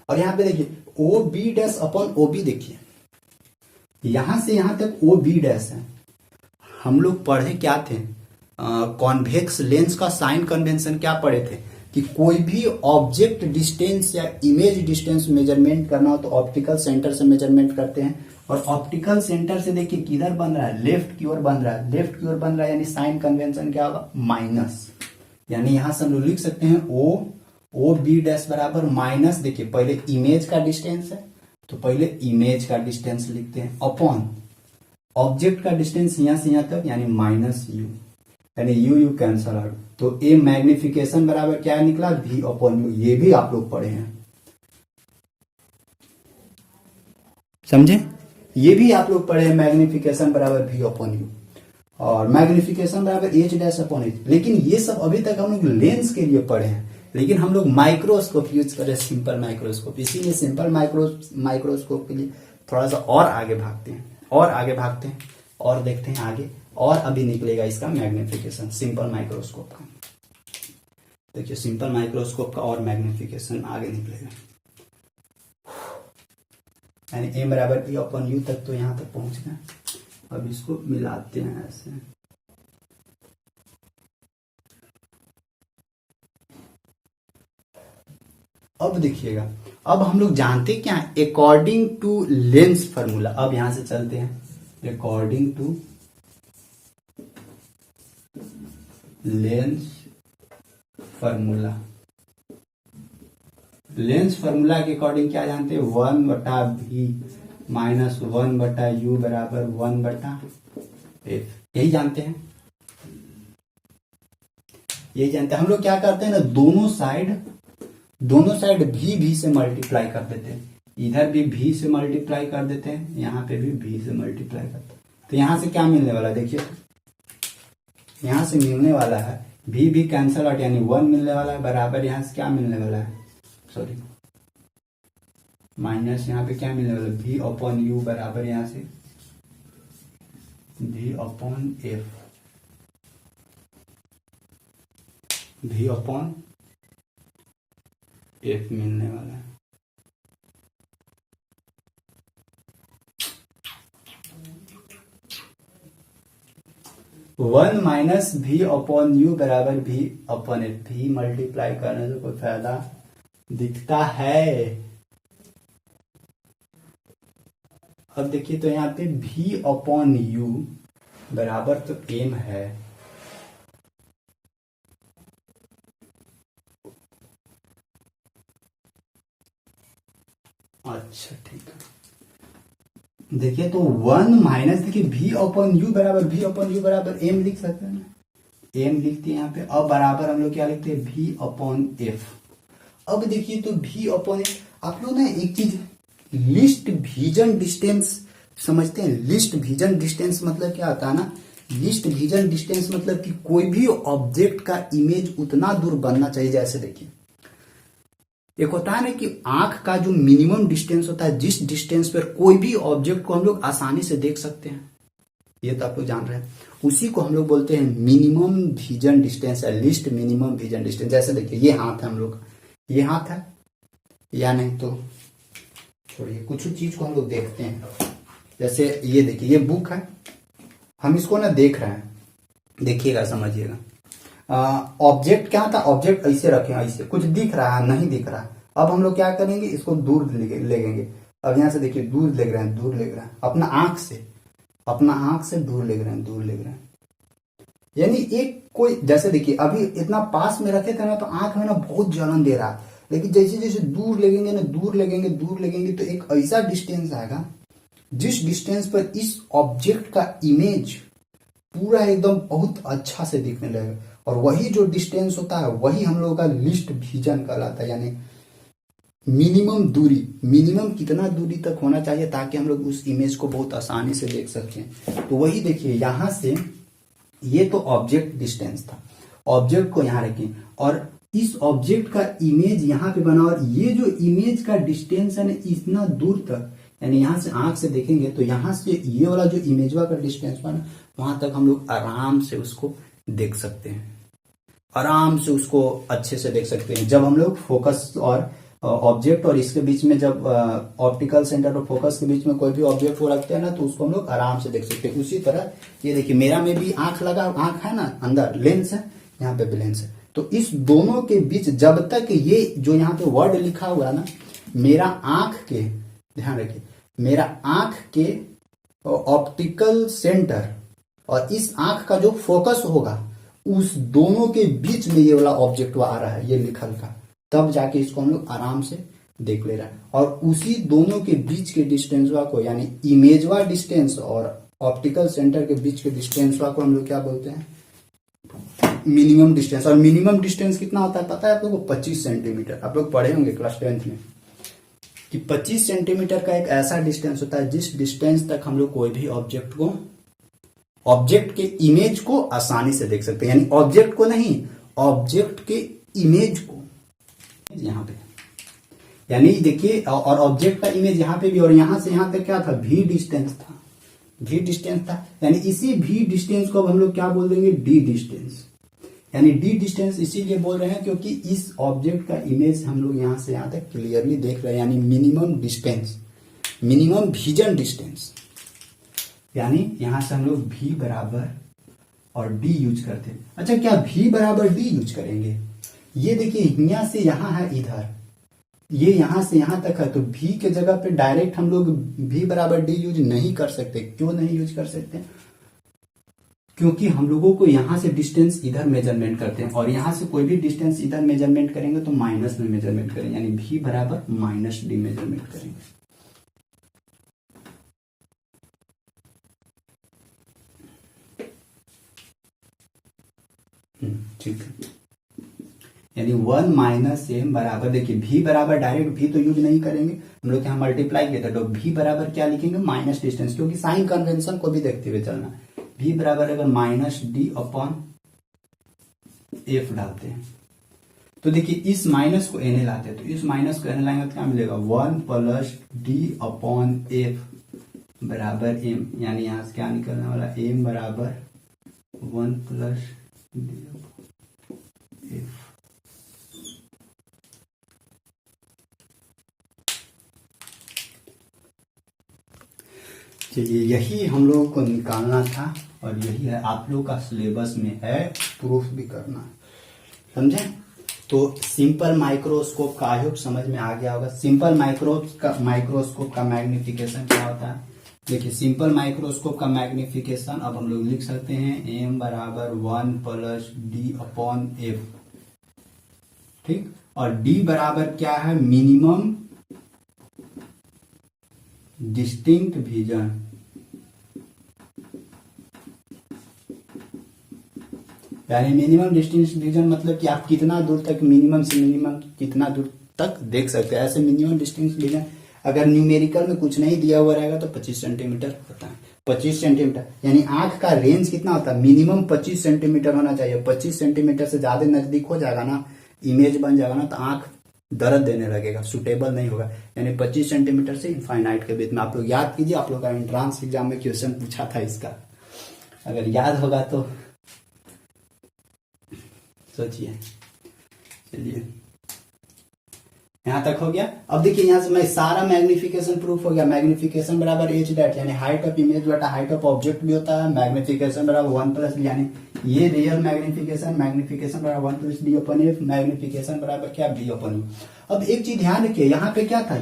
और यहाँ पे देखिए O B dash upon O B, देखिए यहां से यहां तक ओ बी डैश है। हम लोग पढ़े क्या थे, कॉन्वेक्स लेंस का साइन कन्वेंशन क्या पढ़े थे, कि कोई भी ऑब्जेक्ट डिस्टेंस या इमेज डिस्टेंस मेजरमेंट करना हो तो ऑप्टिकल सेंटर से मेजरमेंट करते हैं। और ऑप्टिकल सेंटर से देखिए किधर बन रहा है, लेफ्ट की ओर बन रहा है, यानी साइन कन्वेंशन क्या होगा, माइनस। यानी यहां से हम लोग लिख सकते हैं ओ बी डैश बराबर माइनस, देखिए पहले इमेज का डिस्टेंस है तो पहले इमेज का डिस्टेंस लिखते हैं, अपॉन ऑब्जेक्ट का डिस्टेंस यहां से यहां तक, यानी माइनस यू, यानी यू कैंसल आउट। तो ए मैग्निफिकेशन बराबर क्या निकला, भी अपॉन यू। ये भी आप लोग पढ़े हैं, समझे, ये भी आप लोग पढ़े हैं, मैग्निफिकेशन बराबर भी अपॉन यू, और मैग्निफिकेशन बराबर एच डैश अपॉन एच। लेकिन ये सब अभी तक हम लोग लेंस के लिए पढ़े हैं, लेकिन हम लोग माइक्रोस्कोप यूज करें, सिंपल माइक्रोस्कोप। इसीलिए सिंपल माइक्रोस्कोप के लिए थोड़ा सा और आगे भागते हैं और देखते हैं आगे, और अभी निकलेगा इसका मैग्निफिकेशन सिंपल माइक्रोस्कोप का। देखिए सिंपल माइक्रोस्कोप का और मैग्निफिकेशन आगे निकलेगा, यानी ए बराबर पी अपॉन यू तक तो यहां तक पहुंच गए। अब इसको मिलाते हैं ऐसे, अब देखिएगा, अब हम लोग जानते क्या है, अकॉर्डिंग टू लेंस फार्मूला। अब यहां से चलते हैं according to lens formula. Lens formula के अकॉर्डिंग क्या जानते हैं, 1/v माइनस 1/u बराबर 1/f, यही जानते हैं। हम लोग क्या करते हैं ना, दोनों साइड भी से मल्टीप्लाई कर देते हैं, इधर भी से मल्टीप्लाई कर देते हैं, यहाँ पे भी से मल्टीप्लाई करते हैं। तो यहां से क्या मिलने वाला है, देखिए यहां से मिलने वाला है भी कैंसल आउट, यानी 1 मिलने वाला है, बराबर यहां से क्या मिलने वाला है, सॉरी माइनस यहाँ पे क्या मिलने वाला है, भी अपॉन यू बराबर यहां से भी अपॉन एफ, भी अपॉन एफ मिलने वाला है। वन माइनस भी अपॉन यू बराबर भी अपॉन एफ, भी मल्टीप्लाई करने से कोई फायदा दिखता है। अब देखिए तो यहाँ पे भी अपॉन यू बराबर तो एम है, अच्छा ठीक है। देखिए तो 1 माइनस, देखिए भी अपॉन यू बराबर एम लिख सकते हैं, एम लिखते हैं यहाँ पे, अब बराबर हम लोग क्या लिखते हैं v अपॉन एफ। अब देखिए तो v अपॉन एफ, आप लोग ना एक चीज लिस्ट विजन डिस्टेंस समझते हैं। लिस्ट विजन डिस्टेंस मतलब क्या होता है ना, लिस्ट विजन डिस्टेंस मतलब कि कोई भी ऑब्जेक्ट का इमेज उतना दूर बनना चाहिए। जैसे देखिए एक होता है ना कि आंख का जो मिनिमम डिस्टेंस होता है, जिस डिस्टेंस पर कोई भी ऑब्जेक्ट को हम लोग आसानी से देख सकते हैं, ये तो आप लोग जान रहे हैं, उसी को हम लोग बोलते हैं मिनिमम विजन डिस्टेंस या लिस्ट मिनिमम विजन डिस्टेंस। जैसे देखिए ये हाथ है हम लोग, ये हाथ है या नहीं, तो छोड़िए कुछ चीज को हम लोग देखते हैं। जैसे ये देखिए ये बुक है, हम इसको ना देख रहे हैं, देखिएगा समझिएगा। ऑब्जेक्ट क्या था, ऑब्जेक्ट ऐसे रखे हैं, ऐसे कुछ दिख रहा है नहीं दिख रहा है। अब हम लोग क्या करेंगे, इसको दूर लेंगे। अब यहां से देखिए दूर ले रहे हैं, दूर ले रहे हैं अपना आंख से, अपना आंख से दूर ले रहे हैं, दूर ले रहे हैं। यानी एक कोई जैसे देखिए अभी इतना पास में रखे थे ना तो आंख में ना बहुत जलन दे रहा है, लेकिन जैसे जैसे दूर लगेंगे ना, दूर लगेंगे दूर लगेंगे तो एक ऐसा डिस्टेंस आएगा जिस डिस्टेंस पर इस ऑब्जेक्ट का इमेज पूरा एकदम बहुत अच्छा से दिखने लगेगा। और वही जो डिस्टेंस होता है वही हम लोगों का लिस्ट विजन कहलाता है। यानी मिनिमम दूरी, मिनिमम कितना दूरी तक होना चाहिए ताकि हम लोग उस इमेज को बहुत आसानी से देख सकें। तो वही देखिए यहां से ये तो ऑब्जेक्ट डिस्टेंस था, ऑब्जेक्ट को यहां रखें और इस ऑब्जेक्ट का इमेज यहां पे बना, और ये जो इमेज का डिस्टेंस है ना इतना दूर तक, यानी यहां से आंख से देखेंगे तो यहां से ये वाला जो इमेजवा का डिस्टेंस बना वहां तक हम लोग आराम से उसको देख सकते हैं, आराम से उसको अच्छे से देख सकते हैं। जब हम लोग फोकस और ऑब्जेक्ट और इसके बीच में, जब ऑप्टिकल सेंटर और फोकस के बीच में कोई भी ऑब्जेक्ट को रखते हैं ना तो उसको हम लोग आराम से देख सकते हैं। उसी तरह ये देखिए मेरा में भी आंख लगा, आंख है ना, अंदर लेंस है, यहाँ पे भी लेंस है। तो इस दोनों के बीच जब तक ये जो यहाँ पे वर्ड लिखा हुआ है ना, मेरा आंख के, ध्यान रखिए, मेरा आंख के ऑप्टिकल सेंटर और इस आंख का जो फोकस होगा उस दोनों के बीच में ये वाला ऑब्जेक्ट आ रहा है, ये लिखा लिखा, तब जाके इसको हम लोग आराम से देख ले रहा है। और उसी दोनों के बीच के डिस्टेंसवा को, यानी इमेजवा डिस्टेंस और ऑप्टिकल सेंटर के बीच के डिस्टेंसवा को हम लोग क्या बोलते हैं, मिनिमम डिस्टेंस। और मिनिमम डिस्टेंस कितना होता है पता है आप लोगों को, 25 सेंटीमीटर। आप लोग पढ़े होंगे क्लास 10th में कि 25 सेंटीमीटर का एक ऐसा डिस्टेंस होता है जिस डिस्टेंस तक हम लोग कोई भी ऑब्जेक्ट को, ऑब्जेक्ट के इमेज को आसानी से देख सकते हैं। यानी ऑब्जेक्ट को नहीं, ऑब्जेक्ट के इमेज को यहां पे, यानी देखिए, और ऑब्जेक्ट का इमेज यहां पे भी, और यहां से यहां तक क्या था, v डिस्टेंस था, v डिस्टेंस था। यानी इसी v डिस्टेंस को अब हम लोग क्या बोल देंगे, d डिस्टेंस। यानी d डिस्टेंस इसीलिए बोल रहे हैं क्योंकि इस ऑब्जेक्ट का इमेज हम लोग यहां से यहां तक क्लियरली देख रहे हैं। यानी minimum distance, minimum vision distance, यानी यहां से हम लोग v बराबर और d यूज करते हैं। अच्छा, क्या v बराबर d यूज करेंगे? ये देखिए यहां से यहां है, इधर ये यहां से यहां तक है, तो v के जगह पे डायरेक्ट हम लोग v बराबर d यूज नहीं कर सकते। क्यों नहीं यूज कर सकते? क्योंकि हम लोगों को यहां से डिस्टेंस इधर मेजरमेंट करते हैं और यहां से कोई भी डिस्टेंस इधर मेजरमेंट करेंगे तो माइनस में मेजरमेंट करेंगे, यानी v बराबर माइनस d मेजरमेंट करेंगे। ठीक है, यानी 1 माइनस m बराबर, देखिए v बराबर डायरेक्ट v तो यूज नहीं करेंगे हम लोग, यहाँ मल्टीप्लाई किया था, तो v बराबर क्या लिखेंगे, माइनस डिस्टेंस, क्योंकि साइन कन्वेंशन को भी देखते हुए चलना। v बराबर अगर माइनस d अपॉन f डालते हैं तो देखिए इस माइनस को n लाते हैं, तो इस माइनस को n लाएंगे तो क्या मिलेगा, 1 प्लस d अपॉन f बराबर m। यानी यहां से क्या निकलने वाला, m बराबर 1 प्लस d f। चलिए यही हम लोगों को निकालना था और यही है आप लोग का सिलेबस में है, प्रूफ भी करना है, समझे? तो सिंपल माइक्रोस्कोप का आई होप समझ में आ गया होगा। सिंपल माइक्रोस्कोप का मैग्निफिकेशन क्या होता है? देखिए सिंपल माइक्रोस्कोप का मैग्निफिकेशन अब हम लोग लिख सकते हैं m बराबर 1 प्लस d अपॉन f, ठीक। और d बराबर क्या है, मिनिमम डिस्टिंक्ट विजन, यानी मिनिमम डिस्टेंस विजन मतलब कि आप कितना दूर तक, मिनिमम से मिनिमम कितना दूर तक देख सकते हैं। ऐसे मिनिमम डिस्टेंस विजन अगर न्यूमेरिकल में कुछ नहीं दिया हुआ रहेगा तो 25 सेंटीमीटर होता है। 25 सेंटीमीटर यानी आंख का रेंज कितना होता है, मिनिमम 25 सेंटीमीटर होना चाहिए। 25 सेंटीमीटर से ज्यादा नजदीक हो जाएगा ना, इमेज बन जाएगा ना, तो आंख दर्द देने लगेगा, सुटेबल नहीं होगा। यानी 25 सेंटीमीटर से इनफाइनाइट के बीच में। आप लोग याद कीजिए, आप लोग का एंट्रांस एग्जाम में क्वेश्चन पूछा था इसका, अगर याद होगा तो सोचिए। चलिए यहां तक हो गया। अब देखिए यहां से मैं सारा मैग्निफिकेशन प्रूफ हो गया। मैग्निफिकेशन बराबर एच डैट यानी हाइट ऑफ इमेज बटा हाइट ऑफ ऑब्जेक्ट भी होता है। मैग्निफिकेशन बराबर 1 प्लस यानी ये रियल मैग्निफिकेशन, मैग्निफिकेशन बराबर 1 प्लस डी अपन एफ, मैग्निफिकेशन बराबर क्या बी अपन यू। अब एक चीज ध्यान रखिए, यहाँ पे क्या था,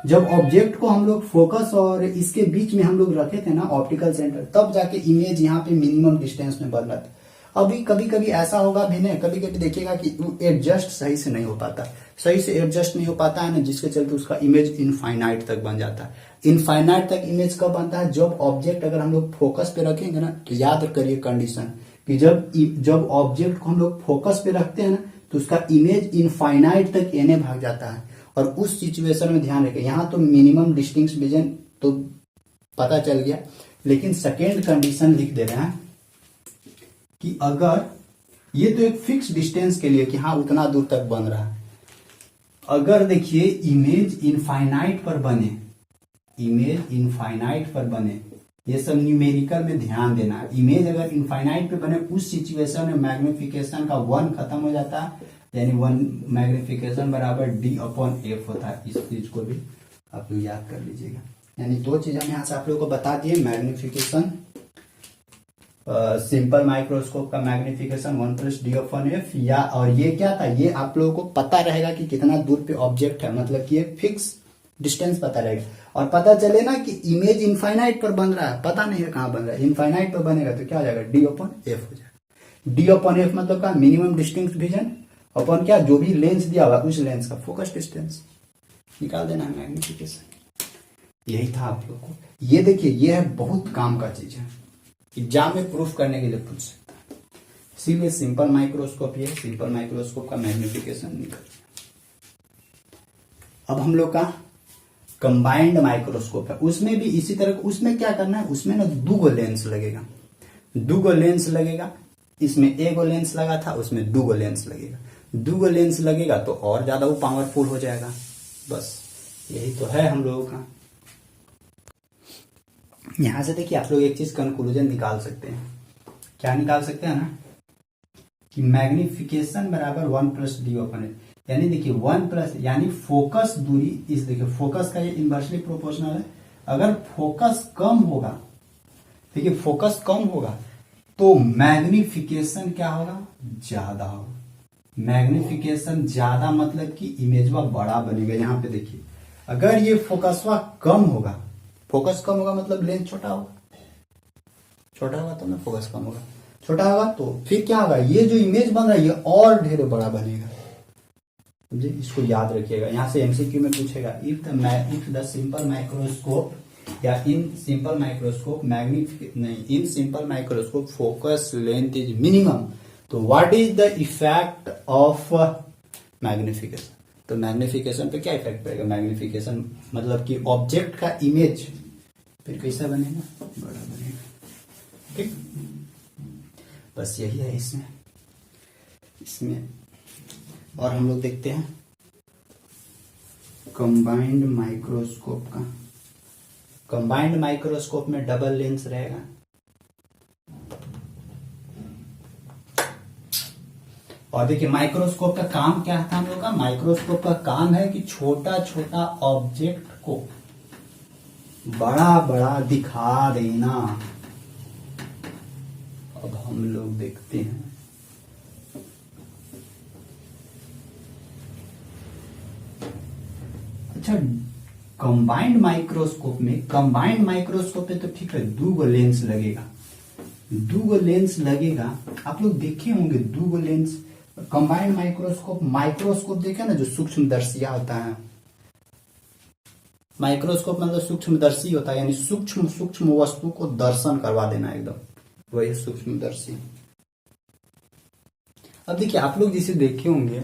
जब ऑब्जेक्ट को हम लोग फोकस और इसके बीच में हम लोग रखे थे ना ऑप्टिकल सेंटर, तब जाके इमेज यहाँ पे मिनिमम डिस्टेंस में बन रहा था। अभी कभी कभी ऐसा होगा भी नहीं, कभी कभी देखिएगा कि एडजस्ट सही से नहीं हो पाता, सही से एडजस्ट नहीं हो पाता है ना, जिसके चलते उसका इमेज इनफाइनाइट तक बन जाता है। इनफाइनाइट तक इमेज कब बनता है, जब ऑब्जेक्ट अगर हम लोग फोकस पे रखेंगे ना, तो याद करिए कंडीशन कि जब ऑब्जेक्ट को हम लोग फोकस पे रखते हैं ना, तो उसका इमेज इनफाइनाइट तक एने भाग जाता है। और उस सिचुएशन में ध्यान रखें, यहाँ तो मिनिमम डिस्टिंक्ट विजन तो पता चल गया, लेकिन सेकेंड कंडीशन लिख दे रहे हैं कि अगर ये तो एक फिक्स डिस्टेंस के लिए कि हाँ उतना दूर तक बन रहा है, अगर देखिए इमेज इनफाइनाइट पर बने, इमेज इनफाइनाइट पर बने, ये सब न्यूमेरिकल में ध्यान देना। इमेज अगर इनफाइनाइट पे बने, उस सिचुएशन में मैग्निफिकेशन का 1 खत्म हो जाता है, यानी 1 मैग्निफिकेशन बराबर डी अपॉन एफ होता है। इस चीज को भी आप लोग याद कर लीजिएगा। यानी 2 चीज हम यहाँ से आप लोगों को बता दिए, मैग्निफिकेशन सिंपल माइक्रोस्कोप का magnification 1 plus D upon F, या और ये क्या था, ये आप लोगों को पता रहेगा कि कितना दूर पे ऑब्जेक्ट है, मतलब कि ये फिक्स डिस्टेंस पता रहेगा। और पता चले ना कि इमेज इनफाइनाइट पर बन रहा है, पता नहीं है कहां बन रहा है, इनफाइनाइट पर बनेगा तो क्या हो जाएगा, डी अपॉन एफ हो जाएगा। डी अपॉन एफ मतलब क्या, मिनिमम डिस्टिंक्ट विजन अपॉन क्या, जो भी लेंस दिया हुआ उस लेंस का फोकस डिस्टेंस निकाल देना है मैग्निफिकेशन। यही था आप लोग को। ये देखिए, ये है बहुत काम का चीज है, एग्जाम में प्रूफ करने के लिए पूछ सकता है, इसीलिए सिंपल माइक्रोस्कोप, ये सिंपल माइक्रोस्कोप का मैग्निफिकेशन निकल। अब हम लोग का कंबाइंड माइक्रोस्कोप है, उसमें भी इसी तरह, उसमें क्या करना है, उसमें ना 2 लेंस लगेगा, 2 लेंस लगेगा। इसमें 1 लेंस लगा था, उसमें 2 लेंस लगेगा। 2 लेंस लगेगा तो और ज्यादा वो पावरफुल हो जाएगा। बस यही तो है हम लोगों का। यहां से देखिए आप लोग एक चीज कंक्लूजन निकाल सकते हैं, क्या निकाल सकते हैं ना, कि मैग्निफिकेशन बराबर 1 प्लस डी अपॉन एफ, यानी देखिए 1 प्लस यानी फोकस दूरी, इस देखिए फोकस का ये इनवर्सली प्रोपोर्शनल है। अगर फोकस कम होगा, देखिए फोकस कम होगा तो मैग्निफिकेशन क्या होगा, ज्यादा होगा। मैग्निफिकेशन ज्यादा मतलब कि इमेजवा बड़ा बनेगा। यहां पे देखिए, अगर ये फोकसवा कम होगा, फोकस कम होगा मतलब लेंस छोटा होगा, छोटा होगा तो ना फोकस कम होगा, छोटा होगा तो फिर क्या होगा, ये जो इमेज बन रहा है ये और ढेर बड़ा बनेगा। समझे, इसको याद रखिएगा, यहां से एमसीक्यू में पूछेगा, इफ द सिंपल माइक्रोस्कोप या in simple microscope in simple microscope focus length is minimum, तो what is the effect of magnification. तो मैग्निफिकेशन पे क्या इफेक्ट पड़ेगा, मैग्निफिकेशन मतलब कि ऑब्जेक्ट का इमेज फिर कैसा बनेगा, बड़ा बनेगा। ठीक, बस यही है इसमें। और हम लोग देखते हैं कंबाइंड माइक्रोस्कोप का। कंबाइंड माइक्रोस्कोप में डबल लेंस रहेगा, और देखिए माइक्रोस्कोप का काम क्या था हम लोग का, माइक्रोस्कोप का काम है कि छोटा छोटा ऑब्जेक्ट को बड़ा बड़ा दिखा देना। अब हम लोग देखते हैं, अच्छा कंबाइंड माइक्रोस्कोप में, कंबाइंड माइक्रोस्कोप में तो ठीक है 2 लेंस लगेगा, 2 लेंस लगेगा। आप लोग देखे होंगे 2 लेंस कंबाइंड माइक्रोस्कोप। माइक्रोस्कोप देखे ना, जो सूक्ष्मदर्शिया होता है, माइक्रोस्कोप मतलब सूक्ष्मदर्शी होता है, यानी सूक्ष्म सूक्ष्म वस्तु को दर्शन करवा देना एकदम, वही सूक्ष्मदर्शी। अब देखिए आप लोग जिसे देखे होंगे,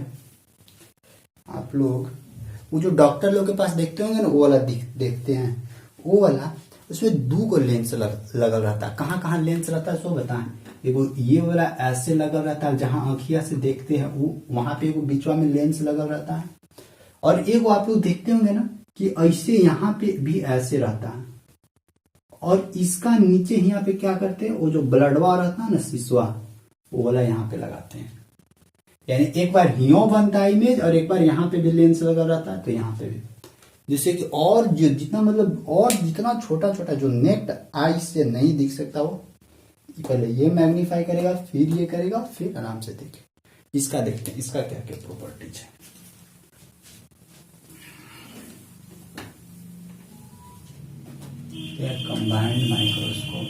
आप लोग वो जो डॉक्टर लोग के पास देखते होंगे ना, वो वाला देखते हैं, वो वाला उसमें 2 को लेंस लगल रहता है। कहाँ कहाँ लेंस रहता है सो बताएं। एगो ये वाला ऐसे लगल रहता है जहां आँखिया से देखते हैं, वो वहां पे एगो बीचवा में लेंस लगल रहता है। और एगो आप लोग देखते होंगे ना कि ऐसे यहाँ पे भी ऐसे रहता है, और इसका नीचे यहाँ पे क्या करते हैं, वो जो ब्लडवा रहता है ना सिसवा, वो वाला यहाँ पे लगाते हैं। यानी एक बार हियो बनता है इमेज और एक बार यहाँ पे भी लेंस लगा रहता है, तो यहाँ पे भी, जिससे कि और जो जितना मतलब और जितना छोटा छोटा जो नेट आई से नहीं दिख सकता, वो पहले ये मैग्नीफाई करेगा, फिर ये करेगा, फिर आराम से देखे। इसका देखते हैं इसका क्या क्या प्रॉपर्टीज है। कंबाइंड माइक्रोस्कोप,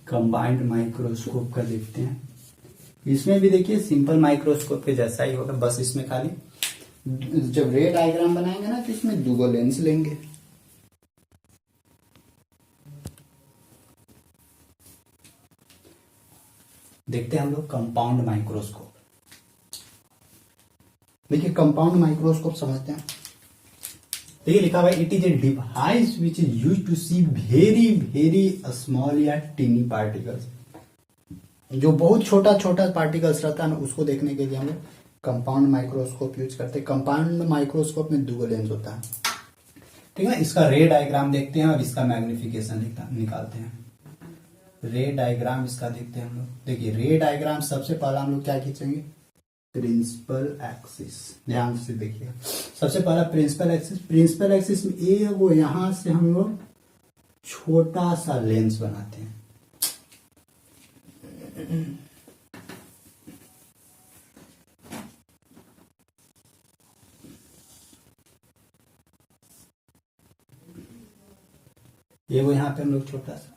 कंबाइंड माइक्रोस्कोप का देखते हैं। इसमें भी देखिए सिंपल माइक्रोस्कोप के जैसा ही होगा, बस इसमें खाली जब रे डायग्राम बनाएंगे ना तो इसमें 2 लेंस लेंगे। देखते हैं हम लोग कंपाउंड माइक्रोस्कोप। देखिए कंपाउंड माइक्रोस्कोप समझते हैं। देखिए लिखा हुआ है, it is a device which is use to see very very small या टीनी पार्टिकल्स। जो बहुत छोटा छोटा पार्टिकल्स रहता है ना, उसको देखने के लिए हम लोग कंपाउंड माइक्रोस्कोप यूज करते हैं। कंपाउंड माइक्रोस्कोप में 2 लेंस होता है, ठीक है ना। इसका रे डायग्राम देखते हैं और इसका मैग्निफिकेशन निकालते हैं। रे डायग्राम इसका देखते हैं हम लोग। देखिए रे डायग्राम सबसे पहला हम लोग क्या खींचेंगे, प्रिंसिपल एक्सिस। ध्यान से देखिए, सबसे पहला प्रिंसिपल एक्सिस। प्रिंसिपल एक्सिस में वो यहां से हम लोग छोटा सा लेंस बनाते हैं। ये वो यहां पे हम लोग छोटा सा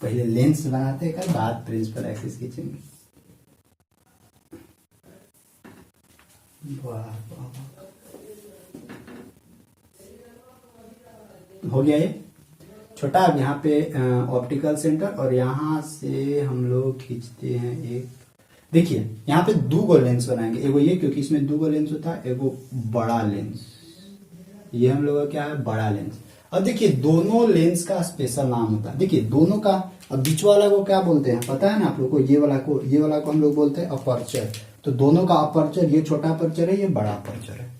पहले लेंस बनाते हैं, बाद प्रिंसिपल एक्सिस खींचेंगे। हो गया ये छोटा। अब यहाँ पे ऑप्टिकल सेंटर, और यहाँ से हम लोग खींचते हैं एक। देखिए यहाँ पे 2 लेंस बनाएंगे, एगो ये क्योंकि इसमें 2 लेंस होता है, एगो बड़ा लेंस। ये हम लोग का क्या है, बड़ा लेंस। अब देखिए दोनों लेंस का स्पेशल नाम होता है। देखिए दोनों का, अब बीच वाला को क्या बोलते हैं पता है ना आप लोग को, ये वाला को हम लोग बोलते हैं अपर्चर। तो दोनों का अपर्चर, ये छोटा अपर्चर है, ये बड़ा अपर्चर है,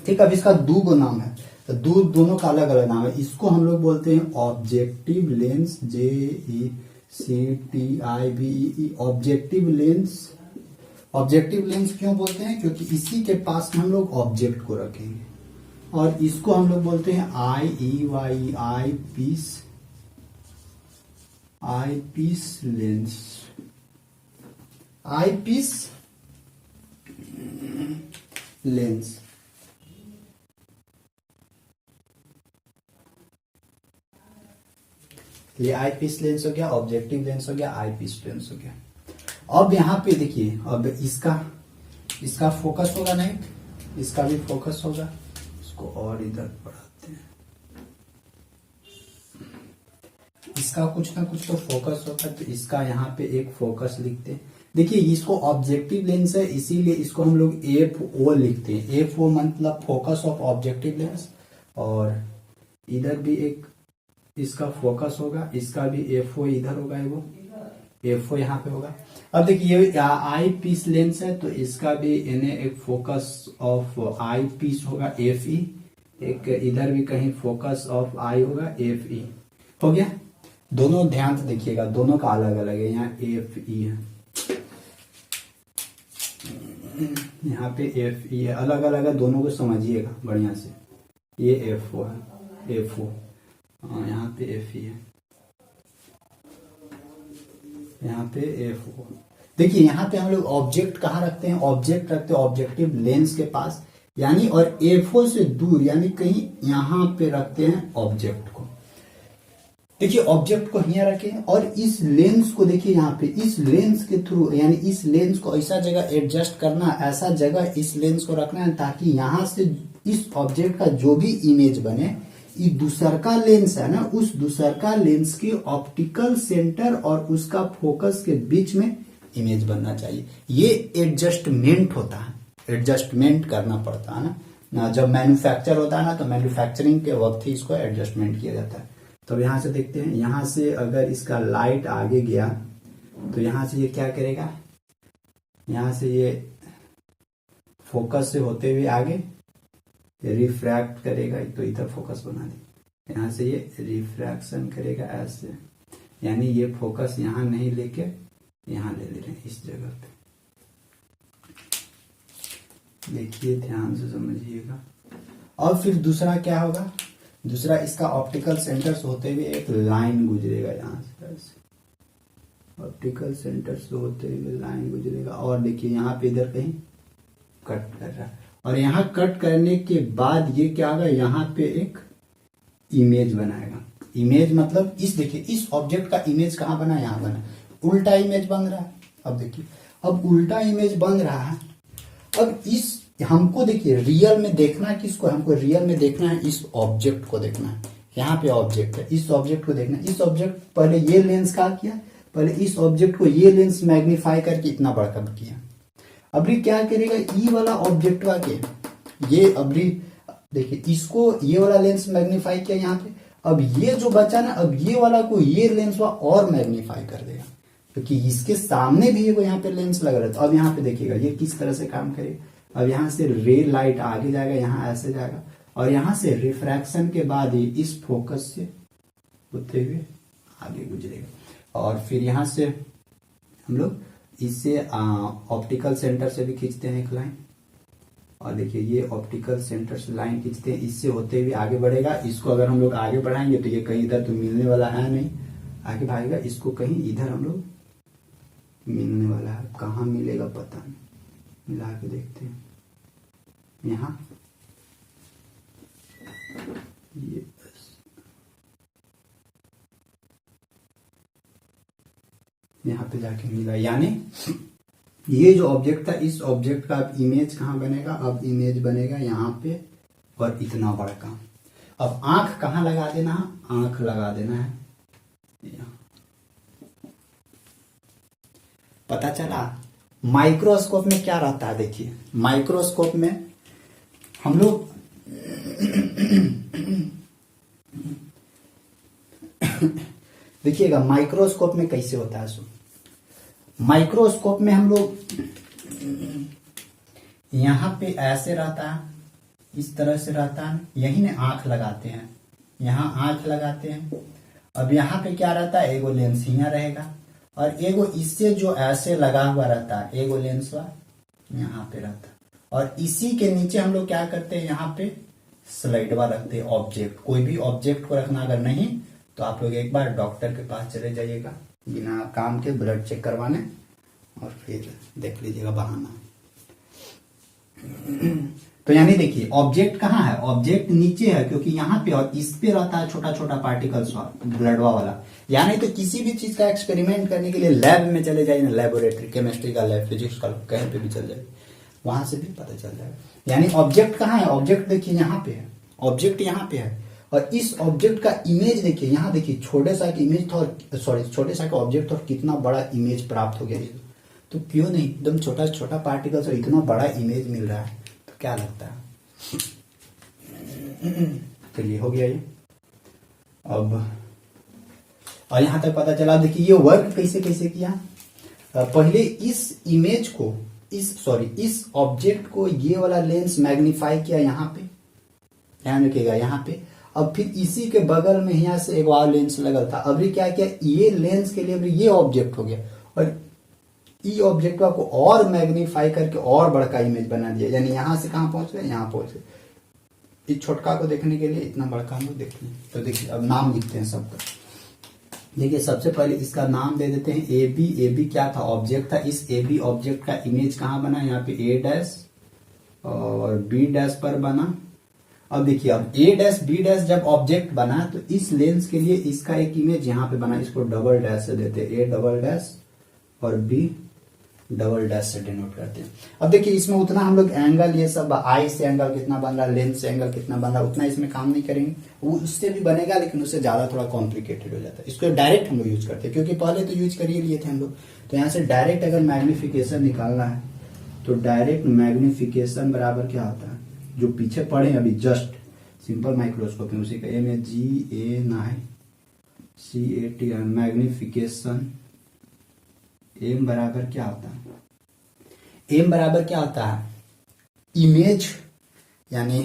ठीक। अब इसका 2 नाम है, तो दोनों का अलग अलग नाम है। इसको हम लोग बोलते हैं objective lens, JECTIVE, objective lens. Objective lens क्यों बोलते हैं, क्योंकि इसी के पास हम लोग ऑब्जेक्ट को रखेंगे। और इसको हम लोग बोलते हैं IEYE, आई पीस लेंस। आई पीस लेंस। ये आई पीस लेंस हो गया, ऑब्जेक्टिव लेंस हो गया, आई पीस लेंस हो गया। अब यहां पे देखिए, अब इसका फोकस होगा नहीं, इसका भी फोकस होगा। इसको और इधर बढ़ाते हैं, इसका कुछ ना कुछ तो फोकस होता है, तो इसका यहाँ पे एक फोकस लिखते हैं। देखिए इसको ऑब्जेक्टिव लेंस है, इसीलिए इसको हम लोग FO लिखते हैं। FO मतलब फोकस ऑफ ऑब्जेक्टिव लेंस। और इधर भी एक इसका फोकस होगा, इसका भी FO इधर होगा, वो FO यहाँ पे होगा। अब देखिए ये आई पीस लेंस है, तो इसका भी इन्हें एक फोकस ऑफ आई पीस होगा, FE। एक इधर भी कहीं फोकस ऑफ आई होगा, FE। हो गया। दोनों ध्यान से देखिएगा, दोनों का अलग अलग है। यहाँ FE है, यहाँ पे FE है, अलग अलग है, दोनों को समझिएगा बढ़िया से। ये FO है, FO, यहाँ पे FE है, यहाँ पे FO। देखिए यहाँ पे हम लोग ऑब्जेक्ट कहाँ रखते हैं, ऑब्जेक्ट रखते हैं ऑब्जेक्टिव लेंस के पास, यानी और FO से दूर, यानी कहीं यहाँ पे रखते हैं ऑब्जेक्ट को। देखिए ऑब्जेक्ट को यहाँ रखें और इस लेंस को देखिए यहाँ पे, इस लेंस के थ्रू यानी इस लेंस को ऐसा जगह एडजस्ट करना, ऐसा जगह इस लेंस को रखना है ताकि यहां से इस ऑब्जेक्ट का जो भी इमेज बने, ये दूसरका लेंस है ना, उस दूसरका लेंस के ऑप्टिकल सेंटर और उसका फोकस के बीच में इमेज बनना चाहिए। ये एडजस्टमेंट होता है, एडजस्टमेंट करना पड़ता है ना जब मैन्युफैक्चर होता है ना, तो मैन्युफैक्चरिंग के वक्त ही इसको एडजस्टमेंट किया जाता है। तो यहां से देखते हैं, यहां से अगर इसका लाइट आगे गया तो यहां से ये क्या करेगा, यहां से ये फोकस से होते हुए आगे रिफ्रैक्ट करेगा, तो इधर फोकस बना दे, यहां से ये रिफ्रैक्शन करेगा ऐसे, यानी ये फोकस यहां नहीं लेके यहां ले रहे हैं इस जगह पे। देखिए ध्यान से समझिएगा। और फिर दूसरा क्या होगा, दूसरा इसका ऑप्टिकल सेंटर से होते हुए एक लाइन गुजरेगा यहां से ऐसे, ऑप्टिकल सेंटर से होते हुए लाइन गुजरेगा और देखिए यहाँ पे इधर कहीं कट कर रहा है, और यहाँ कट करने के बाद ये क्या होगा, यहाँ पे एक इमेज बनाएगा। इमेज मतलब इस देखिए इस ऑब्जेक्ट का इमेज कहाँ बना, यहाँ बना, उल्टा इमेज बन रहा है। अब देखिए अब उल्टा इमेज बन रहा है। अब इस हमको देखिए रियल में देखना किसको, हमको रियल में देखना है इस ऑब्जेक्ट को देखना है। यहाँ पे ऑब्जेक्ट है, इस ऑब्जेक्ट को देखना है। इस ऑब्जेक्ट पहले ये लेंस क्या किया, पहले इस ऑब्जेक्ट को ये लेंस मैग्नीफाई करके इतना बड़ा किया। अभी क्या करेगा, ई वाला ऑब्जेक्ट के ये अभी देखिए इसको ये वाला लेंस मैग्नीफाई किया यहाँ पे। अब ये जो बचा ना, अब ये वाला को ये लेंस और मैग्नीफाई कर देगा, क्योंकि इसके सामने भी यहाँ पे लेंस लग रहा है। तो अब यहाँ पे देखिएगा ये किस तरह से काम करेगा। अब यहाँ से रे लाइट आगे जाएगा, यहाँ ऐसे जाएगा, और यहाँ से रिफ्रैक्शन के बाद ही इस फोकस से होते हुए आगे गुजरेगा। और फिर यहाँ से हम लोग इससे ऑप्टिकल सेंटर से भी खींचते हैं एक लाइन, और देखिए ये ऑप्टिकल सेंटर से लाइन खींचते हैं, इससे होते हुए आगे बढ़ेगा। इसको अगर हम लोग आगे बढ़ाएंगे तो ये कहीं इधर तो मिलने वाला है नहीं, आगे भागेगा, इसको कहीं इधर हम लोग मिलने वाला है। कहाँ मिलेगा पता नहीं, मिला के देखते हैं। यहाँ ये यहाँ पे जाके मिला, यानी ये जो ऑब्जेक्ट था, इस ऑब्जेक्ट का अब इमेज कहाँ बनेगा, अब इमेज बनेगा यहाँ पे, और इतना बड़ा काम। अब आंख कहाँ लगा देना है, आंख लगा देना है यहाँ। पता चला माइक्रोस्कोप में क्या रहता है। देखिए माइक्रोस्कोप में हम लोग देखिएगा माइक्रोस्कोप में कैसे होता है। सो माइक्रोस्कोप में हम लोग यहां पे ऐसे रहता है, इस तरह से रहता है, यही ने आंख लगाते हैं, यहां आंख लगाते हैं। अब यहाँ पे क्या रहता है, एगो लेंस यहाँ रहेगा, और एगो इससे जो ऐसे लगा हुआ रहता है, एगो लेंस यहाँ पे रहता है, और इसी के नीचे हम लोग क्या करते हैं, यहाँ पे स्लाइडवा रखते हैं ऑब्जेक्ट। कोई भी ऑब्जेक्ट को रखना अगर नहीं तो आप लोग एक बार डॉक्टर के पास चले जाइएगा बिना काम के ब्लड चेक करवाने, और फिर देख लीजिएगा बहाना। तो यानी देखिए ऑब्जेक्ट कहाँ है, ऑब्जेक्ट नीचे है, क्योंकि यहाँ पे और इस पे रहता है छोटा छोटा पार्टिकल्स ब्लडवा वाला। यानी तो किसी भी चीज का एक्सपेरिमेंट करने के लिए लैब में चले जाइए ना, लेबोरेटरी, केमिस्ट्री का लैब, फिजिक्स का, कहीं पे भी चल जाए, वहां से भी पता चल जाएगा। यानी ऑब्जेक्ट कहाँ है, ऑब्जेक्ट देखिए यहाँ पे है, ऑब्जेक्ट यहाँ पे है, और इस ऑब्जेक्ट का इमेज देखिए, यहाँ देखिए छोटे सा इमेज था, और सॉरी छोटे सा का ऑब्जेक्ट और कितना बड़ा इमेज प्राप्त हो गया। तो क्यों नहीं, एकदम छोटा छोटा पार्टिकल्स और इतना बड़ा इमेज मिल रहा है, तो क्या लगता है। चलिए हो गया ये। अब और यहां तक पता चला। देखिए ये वर्क कैसे कैसे किया। पहले इस इमेज को, इस ऑब्जेक्ट को ये वाला लेंस मैग्नीफाई किया यहाँ पे, ध्यान रखिएगा यहाँ पे। अब फिर इसी के बगल में यहाँ से एक और लेंस लगा था। अभी क्या किया, ये लेंस के लिए अभी ये ऑब्जेक्ट हो गया, और ये ऑब्जेक्ट को और मैग्नीफाई करके और बड़ा का इमेज बना दिया। यानी यहां से कहां पहुंच गए, यहाँ पहुंच गए। इस छोटका को देखने के लिए इतना बड़ा हम लोग देख लें। तो देखिए अब नाम लिखते हैं सबका। देखिए सबसे पहले इसका नाम दे देते हैं ए बी। ए बी क्या था, ऑब्जेक्ट था। इस ए बी ऑब्जेक्ट का इमेज कहाँ बना, यहाँ पे ए डैश और बी डैश पर बना, अब देखिए, अब ए डैश बी डैश जब ऑब्जेक्ट बना तो इस लेंस के लिए इसका एक इमेज यहां पे बना, इसको डबल डैश से देते हैं, ए डबल डैश और बी डबल डैश से डिनोट करते हैं। अब देखिए इसमें उतना हम लोग एंगल, ये सब आई से एंगल कितना बन रहा है, लेंस से एंगल कितना बन रहा है, उतना इसमें काम नहीं करेंगे, वो उससे भी बनेगा लेकिन उससे ज्यादा थोड़ा कॉम्प्लिकेटेड हो जाता है। इसको डायरेक्ट हम लोग यूज करते हैं, क्योंकि पहले तो यूज कर ही लिए थे हम लोग। तो यहाँ से डायरेक्ट अगर मैग्निफिकेशन निकालना है तो डायरेक्ट मैग्निफिकेशन बराबर क्या होता है, जो पीछे पढ़े अभी जस्ट सिंपल माइक्रोस्कोप में, उसी का एम है GANI मैग्निफिकेशन। एम बराबर क्या होता है, एम बराबर क्या होता है, इमेज यानी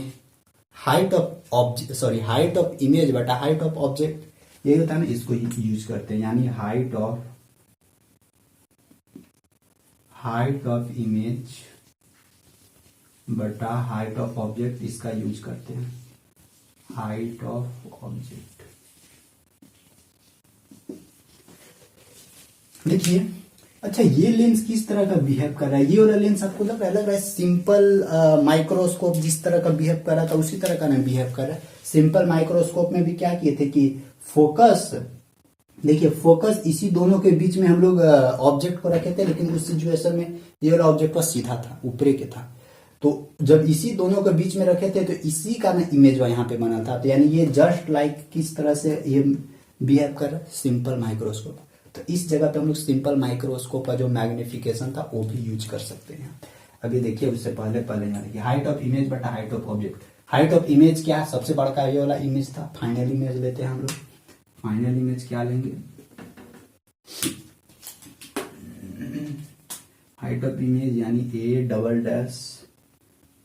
height of object, sorry height of image बटा हाइट ऑफ ऑब्जेक्ट, यही होता है ना, इसको ही यूज करते हैं। यानी हाइट ऑफ इमेज बटा हाइट ऑफ ऑब्जेक्ट, इसका यूज करते हैं, हाइट ऑफ ऑब्जेक्ट। देखिए अच्छा, ये लेंस किस तरह का बिहेव कर रहा है, ये वाला लेंस आपको लग रहा है सिंपल माइक्रोस्कोप जिस तरह का बिहेव कर रहा था उसी तरह का ना बिहेव कर रहा है। सिंपल माइक्रोस्कोप में भी क्या किए थे कि फोकस, देखिए फोकस इसी दोनों के बीच में हम लोग ऑब्जेक्ट को रखे थे, लेकिन उस सिचुएशन में ये वाला ऑब्जेक्ट पर सीधा था, ऊपरे के था। तो जब इसी दोनों के बीच में रखे थे तो इसी का ना इमेज यहाँ पे बना था। तो यानी ये जस्ट लाइक किस तरह से ये बिहेव कर रहा है, सिंपल माइक्रोस्कोप। तो इस जगह पे हम लोग सिंपल माइक्रोस्कोप का जो मैग्निफिकेशन था वो भी यूज कर सकते हैं। अभी देखिए उससे पहले यहाँ देखिए हाइट ऑफ इमेज बटा height of object. Height of image क्या, सबसे बड़ा ये वाला इमेज था, फाइनल इमेज लेते हैं हम लोग। फाइनल इमेज क्या लेंगे, हाइट ऑफ इमेज यानी A double dash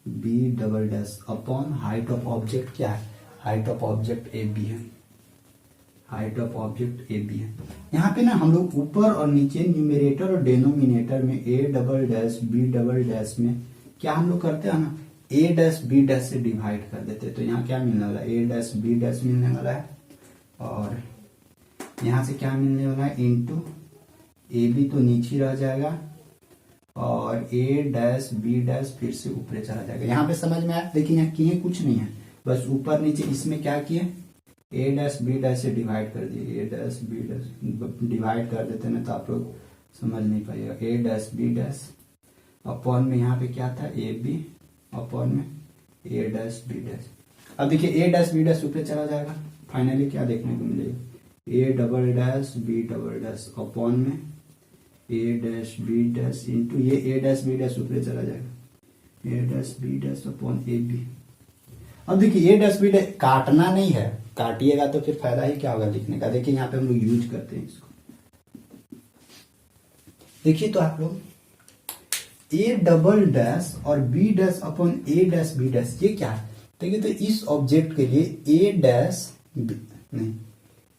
B double dash upon height of object क्या है, height of object A B है, height of object A B है। यहाँ पे ना हम लोग ऊपर और नीचे न्यूमरेटर और डेनोमिनेटर में A double dash B double dash में क्या हम लोग करते हैं ना, ए डैश बी डैश से डिवाइड कर देते हैं। तो यहाँ क्या मिलने वाला है, ए डैश बी डैश मिलने वाला है, और यहाँ से क्या मिलने वाला है, इंटू ए बी तो नीचे रह जाएगा, और ए डैश बी डैश फिर से ऊपर चला जाएगा। यहाँ पे समझ में आया, देखिए यहाँ किए कुछ नहीं है, बस ऊपर नीचे इसमें क्या किए, ए डैश बी डैश से डिवाइड कर दिए, ए डैश बी डैश डिवाइड कर देते ना तो आप लोग समझ नहीं पाइएगा। ए डैश बी डैश अपॉन में यहाँ पे क्या था, ए बी अपॉन में ए डैश बी डैश। अब देखिए ए डैश बी डैश ऊपर चला जाएगा, फाइनली क्या देखने को मिलेगा, A double dash B double dash upon में A dash B dash into ये ए डैश बी डैश ऊपर चला जाएगा, A dash B dash upon A B. अब देखिए ए डैश बी डैश काटना नहीं है, काटिएगा तो फिर फायदा ही क्या होगा लिखने का। देखिए यहाँ पे हम लोग यूज करते हैं इसको, देखिए तो आप लोग ए डबल डैश और B dash upon A dash B dash, ये क्या है, देखिए तो इस ऑब्जेक्ट के लिए ए डैश नहीं,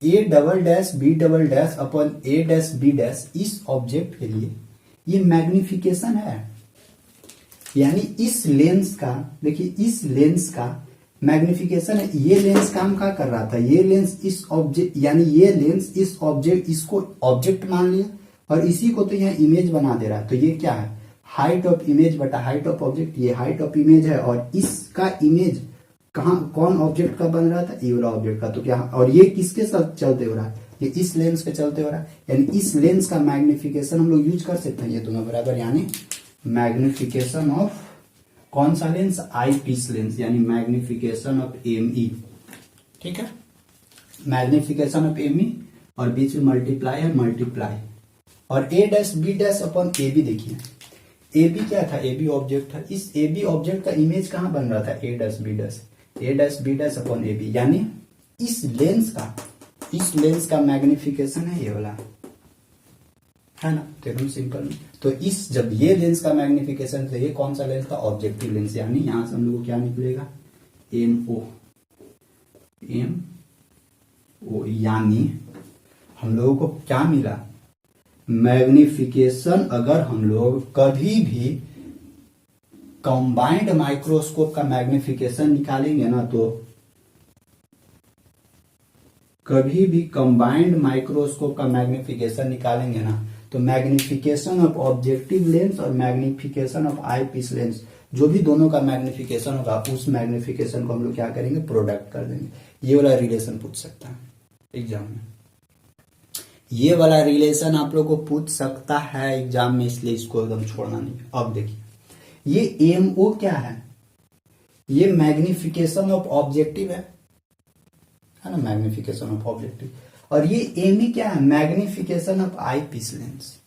A double dash B double dash upon A dash B dash, इस ऑब्जेक्ट के लिए ये मैग्निफिकेशन है। यानी इस लेंस का, देखिए इस लेंस का मैग्निफिकेशन है। ये लेंस काम क्या कर रहा था, ये लेंस इस ऑब्जेक्ट, यानी ये लेंस इस ऑब्जेक्ट, इसको ऑब्जेक्ट मान लिया और इसी को तो यहाँ इमेज बना दे रहा है। तो ये क्या है, हाइट ऑफ इमेज बटा हाइट ऑफ ऑब्जेक्ट। ये हाइट ऑफ इमेज है और इसका इमेज कहाँ, कौन ऑब्जेक्ट का बन रहा था, ये वाला ऑब्जेक्ट का। तो क्या, और ये किसके साथ चलते हो रहा है, ये इस लेंस के चलते हो रहा है। यानी इस लेंस का मैग्निफिकेशन हम लोग यूज कर सकते हैं, ये दोनों बराबर, यानी मैग्निफिकेशन ऑफ कौन सा लेंस, आई पीस लेंस, यानी मैग्निफिकेशन ऑफ एम ई। ठीक है, मैग्निफिकेशन ऑफ एम ई, और बीच में मल्टीप्लाई है, मल्टीप्लाई, और A dash B dash upon A B. देखिए ए बी क्या था, ए बी ऑब्जेक्ट था, इस ए बी ऑब्जेक्ट का इमेज कहां बन रहा था, A dash B dash, A dash B dash upon A B. यानी इस लेंस का मैग्निफिकेशन है ये वाला, है ना, तो एकदम सिंपल। तो इस, जब ये लेंस का मैग्निफिकेशन, तो ये कौन सा लेंस था, ऑब्जेक्टिव लेंस। यानी यहां से हम लोग को क्या निकलेगा, एम ओ, यानी हम लोगों को क्या मिला, मैग्निफिकेशन। अगर हम लोग कभी भी कंबाइंड माइक्रोस्कोप का मैग्निफिकेशन निकालेंगे ना, तो कभी भी कंबाइंड माइक्रोस्कोप का मैग्निफिकेशन निकालेंगे ना, तो मैग्निफिकेशन ऑफ ऑब्जेक्टिव लेंस और magnification of eye piece lens जो भी दोनों का मैग्निफिकेशन होगा उस मैग्निफिकेशन को हम लोग क्या करेंगे, प्रोडक्ट कर देंगे। ये वाला रिलेशन पूछ सकता है एग्जाम में, ये वाला रिलेशन आप लोग को पूछ सकता है एग्जाम में, इसलिए इसको एकदम छोड़ना नहीं। अब देखिए ये एमओ क्या है, ये मैग्निफिकेशन ऑफ ऑब्जेक्टिव है ना, मैग्निफिकेशन ऑफ ऑब्जेक्टिव। और ये एमई क्या है, magnification of eye piece lens.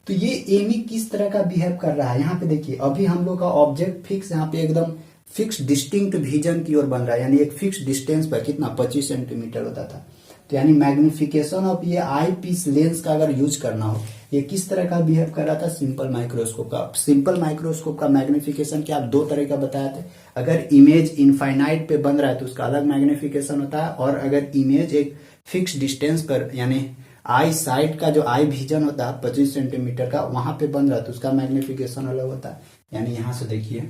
तो ये एमई किस तरह का बिहेव कर रहा है, यहाँ पे देखिए अभी हम लोग का ऑब्जेक्ट फिक्स, यहाँ पे एकदम फिक्स डिस्टिंक्ट विजन की ओर बन रहा है, यानी एक फिक्स डिस्टेंस पर कितना 25 सेंटीमीटर होता था। तो यानी मैग्निफिकेशन ऑफ ये आई पीस लेंस का अगर यूज करना हो, ये किस तरह का बिहेव कर रहा था, सिंपल माइक्रोस्कोप का। सिंपल माइक्रोस्कोप का मैग्निफिकेशन क्या आप दो तरह का बताए थे, अगर इमेज इनफाइनाइट पे बन रहा है तो उसका अलग मैग्निफिकेशन होता है, और अगर इमेज एक फिक्स डिस्टेंस पर यानी आई साइड का जो आई विजन होता है 25 सेंटीमीटर का, वहां पे बन रहा है तो उसका मैग्निफिकेशन अलग होता है। यानी यहां से देखिए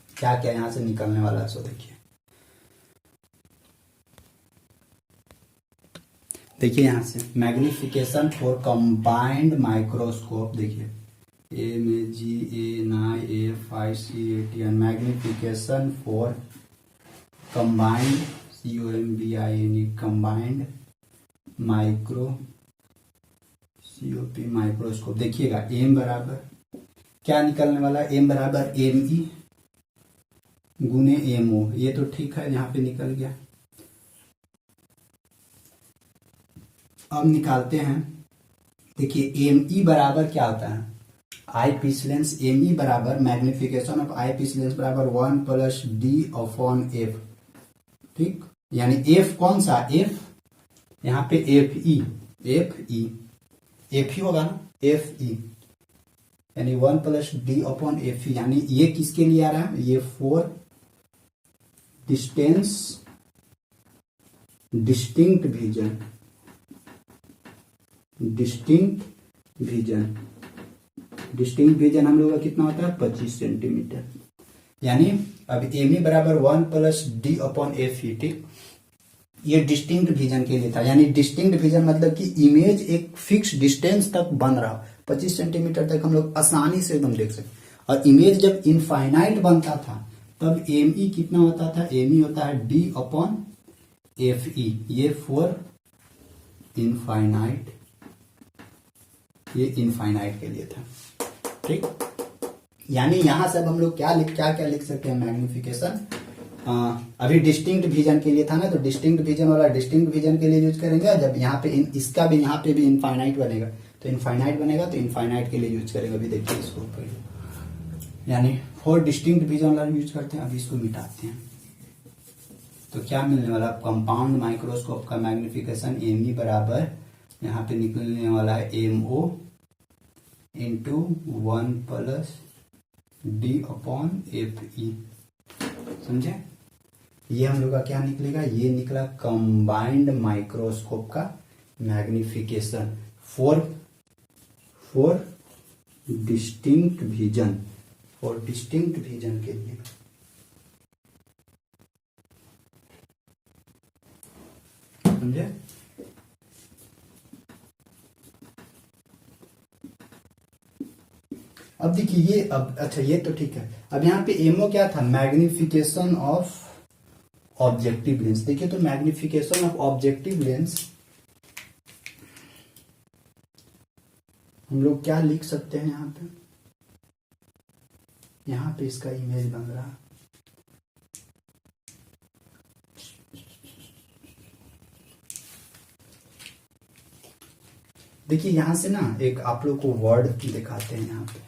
क्या क्या यहां से निकलने वाला है, सो देखिए यहां से मैग्निफिकेशन फॉर कंबाइंड माइक्रोस्कोप, देखिए MAGANIFICATN magnification for combined COMBINE combined microscope. देखिएगा एम बराबर क्या निकलने वाला है, एम बराबर ME गुने MO, ये तो ठीक है, यहाँ पे निकल गया। अब निकालते हैं, देखिए ME बराबर क्या होता है, आई पीस लेंस। ME बराबर magnification of eye piece lens बराबर 1 + D/F, ठीक। यानी F कौन सा, F यहाँ पे FE होगा ना, FE यानी 1 + D/FE, यानी ये किसके लिए आ रहा है, ये फॉर डिस्टिंक्ट विजन हम लोग का कितना होता है 25 सेंटीमीटर। यानी अब ME बराबर 1 + D/FE, ठीक। ये डिस्टिंक्ट विजन के लिए था, यानी डिस्टिंक्ट विजन मतलब कि इमेज एक फिक्स डिस्टेंस तक बन रहा, 25 सेंटीमीटर तक हम लोग आसानी से एकदम देख सकते। और इमेज जब इनफाइनाइट बनता था तब ME कितना होता था, ME होता है D/FE, ये फॉर इनफाइनाइट, ये इनफाइनाइट के लिए था, ठीक। यानी यहां से अब हम लोग क्या लिख सकते हैं, मैग्निफिकेशन अभी डिस्टिंक्ट विजन के लिए था ना, तो डिस्टिंक्ट विजन वाला डिस्टिंक्ट विजन के लिए यूज करेंगे। जब यहाँ पे इसका भी यहाँ पे भी इनफाइनाइट बनेगा तो इनफाइनाइट के लिए यूज करेंगे। अभी देखिए इसको, यानी फॉर डिस्टिंक्ट विजन वाला यूज करते हैं। अभी इसको मिटाते हैं तो क्या मिलने वाला, कंपाउंड माइक्रोस्कोप का मैग्निफिकेशन ME बराबर यहाँ पे निकलने वाला है MO इंटू 1 + D/FE, समझे। ये हम लोग का क्या निकलेगा, ये निकला कंबाइंड माइक्रोस्कोप का मैग्निफिकेशन फॉर डिस्टिंक्ट विजन के लिए। समझे। अब देखिए ये, अब अच्छा ये तो ठीक है। अब यहाँ पे MO क्या था, मैग्निफिकेशन ऑफ ऑब्जेक्टिव लेंस। देखिए तो मैग्निफिकेशन ऑफ ऑब्जेक्टिव लेंस हम लोग क्या लिख सकते हैं, यहाँ पे इसका इमेज बन रहा है। देखिए यहां से ना एक आप लोग को वर्ड दिखाते हैं यहाँ पे,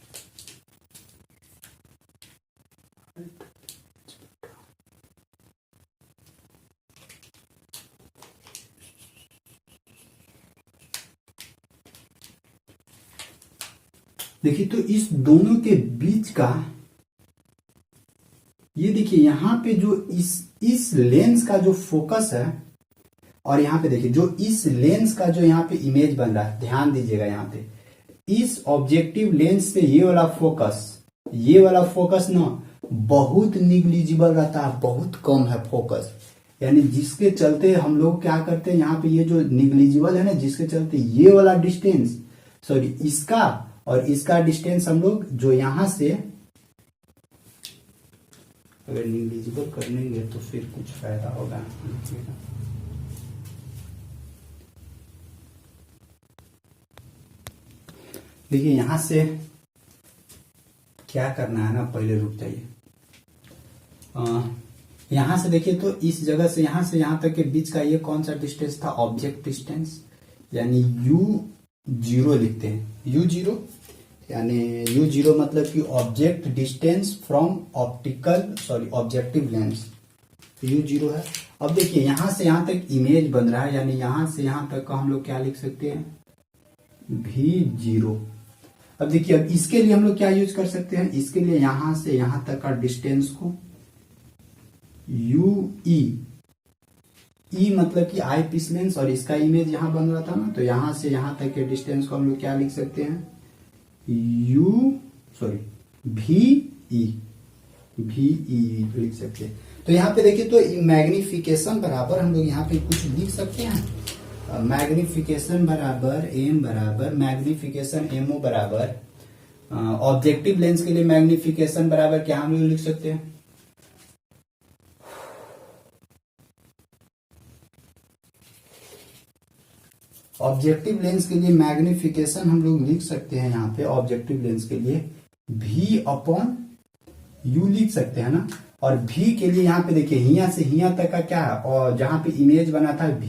देखिए तो इस दोनों के बीच का ये देखिए यहाँ पे जो इस लेंस का जो फोकस है, और यहाँ पे देखिए जो इस लेंस का जो यहाँ पे इमेज बन रहा है, ध्यान दीजिएगा यहाँ पे इस ऑब्जेक्टिव लेंस से ये वाला फोकस ना बहुत निग्लिजिबल रहता है, बहुत कम है फोकस। यानी जिसके चलते हम लोग क्या करते हैं, यहाँ पे ये जो निग्लिजिबल है ना, जिसके चलते ये वाला डिस्टेंस, सॉरी इसका और इसका डिस्टेंस हम लोग जो यहां से अगर निग्लिजिबल कर लेंगे तो फिर कुछ फायदा होगा। देखिए यहां से क्या करना है ना, पहले रुक जाइए। यहां से देखिए तो इस जगह से यहां तक के बीच का ये कौन सा डिस्टेंस था, ऑब्जेक्ट डिस्टेंस, यानी u0 लिखते हैं। u0 यानी u0 मतलब कि object distance from objective lens, u0 है। अब देखिए यहां से यहां तक इमेज बन रहा है, यानी यहां से यहां तक का हम लोग क्या लिख सकते हैं, v0। अब देखिए अब इसके लिए हम लोग क्या यूज कर सकते हैं, इसके लिए यहां से यहां तक का डिस्टेंस को ue, e मतलब कि आई पीस लेंस, और इसका इमेज यहां बन रहा था ना, तो यहां से यहां तक के डिस्टेंस को हम लोग क्या लिख सकते हैं, VE लिख सकते हैं। तो यहाँ पे देखिए तो मैग्निफिकेशन बराबर हम लोग यहाँ पे कुछ लिख सकते हैं, मैग्निफिकेशन बराबर m बराबर मैग्निफिकेशन MO बराबर ऑब्जेक्टिव लेंस के लिए मैग्निफिकेशन बराबर क्या हम लोग लिख सकते हैं, ऑब्जेक्टिव लेंस के लिए मैग्निफिकेशन हम लोग लिख सकते हैं यहाँ पे, ऑब्जेक्टिव लेंस के लिए V/U लिख सकते हैं ना। और V के लिए यहाँ पे देखिए हिया से हिया तक का क्या है, और जहां पे इमेज बना था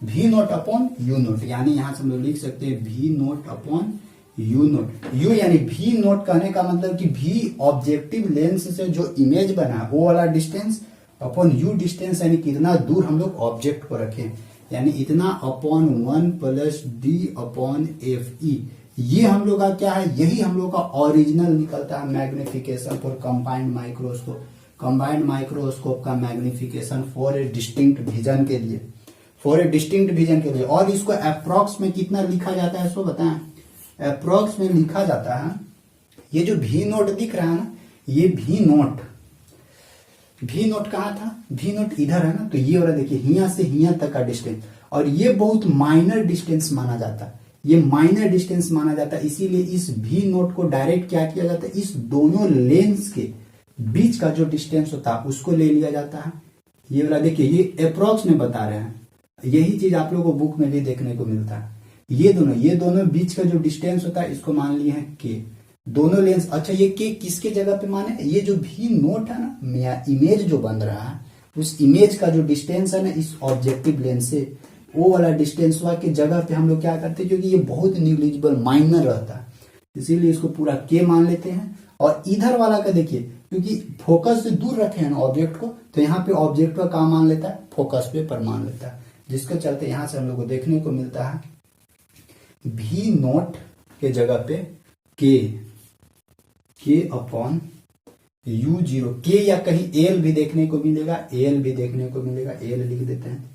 V0 अपॉन U0, यानी यहां से हम लोग लिख सकते हैं V0 अपॉन U0। U यानी V0 कहने का मतलब कि V ऑब्जेक्टिव लेंस से जो इमेज बना है वो वाला डिस्टेंस अपॉन U डिस्टेंस, यानी कितना दूर हम लोग ऑब्जेक्ट को रखें, यानी इतना upon 1 plus D upon FE। ये हम लोग का क्या है, यही हम लोग का ओरिजिनल निकलता है magnification for combined microscope. Combined microscope का magnification for a distinct vision के लिए, और इसको अप्रोक्स में कितना लिखा जाता है सो बताएं। अप्रोक्स में लिखा जाता है, ये जो V0 दिख रहा है ना, ये V0 कहाँ था, V0 इधर है ना, तो ये वाला देखिए हिया से हिया तक का डिस्टेंस, और ये बहुत माइनर डिस्टेंस माना जाता है, इसीलिए इस V0 को डायरेक्ट क्या किया जाता है, इस दोनों लेंस के बीच का जो डिस्टेंस होता है उसको ले लिया जाता है। ये वाला देखिए ये अप्रोक्स में बता रहे हैं, यही चीज आप लोगों को बुक में भी देखने को मिलता है। ये दोनों बीच का जो डिस्टेंस होता है इसको मान लिए हैं K, दोनों लेंस। अच्छा ये K किसके जगह पे माने, ये जो V0 है ना, इमेज जो बन रहा है उस इमेज का जो डिस्टेंस है ना इस ऑब्जेक्टिव लेंस से, वो वाला डिस्टेंस के जगह पे हम लोग क्या करते हैं, क्योंकि ये बहुत निग्लिजिबल माइनर रहता है इसीलिए इसको पूरा K मान लेते हैं। और इधर वाला का देखिए क्योंकि फोकस से दूर रखे हैं ना ऑब्जेक्ट को, तो यहाँ पे ऑब्जेक्ट का काम मान लेता है, फोकस पे पर मान लेता है, जिसके चलते यहां से हम लोग को देखने को मिलता है V0 के जगह पे K अपॉन U0, K या कहीं L भी देखने को मिलेगा, L लिख देते हैं।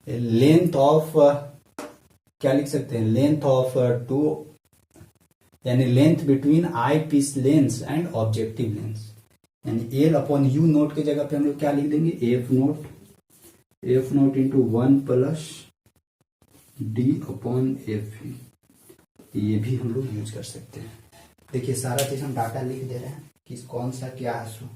लेंथ ऑफ क्या लिख सकते हैं, लेंथ ऑफ टू, यानी length between eye piece lens and objective lens, यानी L अपॉन U0 के जगह पे हम लोग क्या लिख देंगे, F0 into 1 plus D upon FE। ये भी हम लोग यूज कर सकते हैं। देखिए सारा चीज हम डाटा लिख दे रहे हैं कि कौन सा क्या है सो।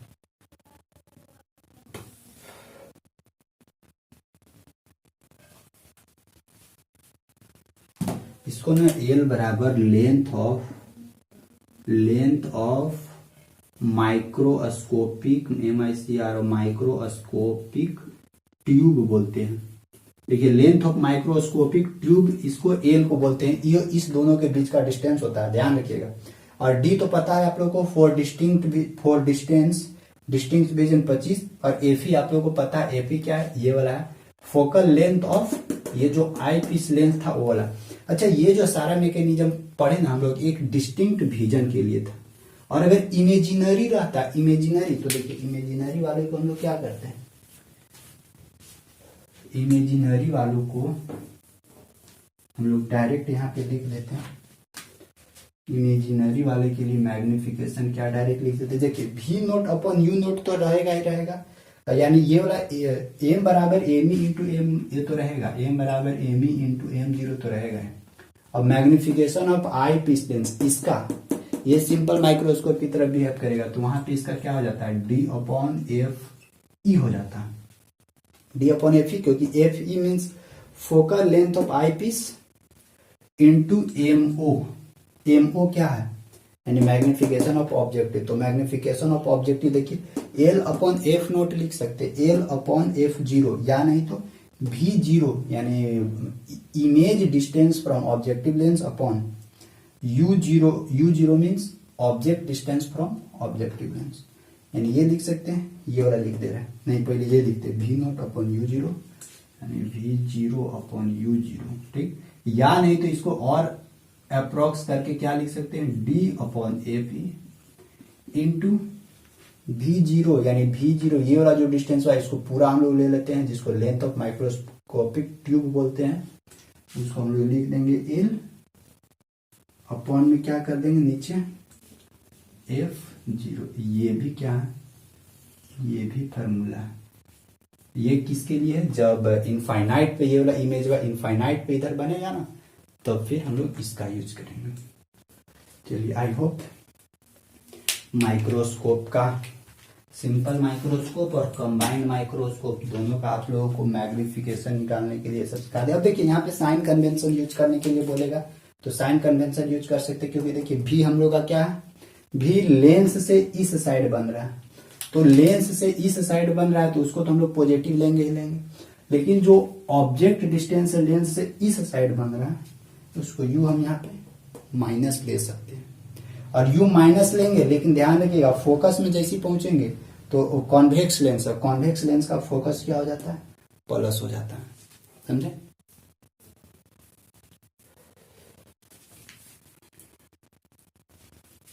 इसको ना L बराबर length of microscopic microscopic tube बोलते हैं। देखिए लेंथ ऑफ माइक्रोस्कोपिक ट्यूब, इसको L को बोलते हैं, ये इस दोनों के बीच का डिस्टेंस होता है, ध्यान रखिएगा। और D तो पता है आप लोगों को, फॉर डिस्टिंक्ट विजन 25, और FE आप लोगों को पता है, FE क्या है, ये वाला है फोकल लेंथ ऑफ, ये जो आई पीस लेंथ था वो वाला। अच्छा ये जो सारा मैकेनिज्म पढ़े ना हम लोग एक डिस्टिंक्ट विजन के लिए था, और अगर इमेजिनरी रहता, तो देखिए इमेजिनरी वाले को हम लोग क्या करते हैं, इमेजिनरी वालों को हम लोग डायरेक्ट यहाँ पे लिख देते हैं। इमेजिनरी वाले के लिए मैग्निफिकेशन क्या डायरेक्ट लिख देते हैं, देखिए V0 अपॉन U0 तो रहेगा ही रहेगा, यानी ये वाला M बराबर ME इंटू M, ये तो रहेगा, M बराबर ME इंटू M0 तो रहेगा। अब magnification of eye piece lens, ये सिंपल माइक्रोस्कोप की तरफ बिहेव करेगा, तो वहां पे इसका क्या हो जाता है, डी अपॉन एफ ई हो जाता है, डी अपॉन एफ ई, क्योंकि F E means focal length of eye piece into MO. MO क्या है, यानी मैग्निफिकेशन ऑफ ऑब्जेक्टिव। तो मैग्निफिकेशन ऑफ ऑब्जेक्टिव देखिए एल अपॉन एफ नोट लिख सकते, एल अपॉन एफ जीरो, या नहीं तो भी जीरो, यानी image distance from objective lens upon U zero means object distance from objective lens, यानी ये लिख सकते हैं, ये वाला लिख दे रहे हैं, नहीं पहले ये लिखते V naught upon U zero, यानी V zero upon U zero, ठीक। या नहीं तो इसको और अप्रोक्स करके क्या लिख सकते हैं, D upon A P into we zero, यानी वी जीरो ये वाला जो डिस्टेंस हुआ इसको पूरा हम लोग ले लेते हैं, जिसको लेंथ ऑफ माइक्रोस्कोपिक ट्यूब बोलते हैं, उसको हम लोग लिख देंगे एल अपॉन में क्या कर देंगे नीचे एफ जीरो। ये भी क्या है, ये भी फॉर्मूला है, ये किसके लिए है, जब इनफाइनाइट पे ये वाला इमेज का इनफाइनाइट पे इधर बनेगा ना, तब फिर हम लोग इसका यूज करेंगे। चलिए, आई होप माइक्रोस्कोप का, सिंपल माइक्रोस्कोप और कंबाइंड माइक्रोस्कोप दोनों का आप लोगों को मैग्निफिकेशन निकालने के लिए सब सिखा दिया। अब देखिए यहाँ पे साइन कन्वेंशन यूज करने के लिए बोलेगा, तो साइन कन्वेंशन यूज कर सकते, क्योंकि देखिए भी हम लोग का क्या है, भी लेंस से इस साइड बन रहा है, तो लेंस से इस साइड बन रहा है तो उसको तो हम लोग पॉजिटिव लेंगे ही लेंगे, लेकिन जो ऑब्जेक्ट डिस्टेंस लेंस से इस साइड बन रहा है तो उसको यू हम यहाँ पे माइनस ले सकते हैं, और यू माइनस लेंगे, लेकिन ध्यान रखिएगा फोकस में जैसे पहुंचेंगे तो कॉन्वेक्स लेंस है, कॉन्वेक्स लेंस का फोकस क्या हो जाता है, प्लस हो जाता है, समझे।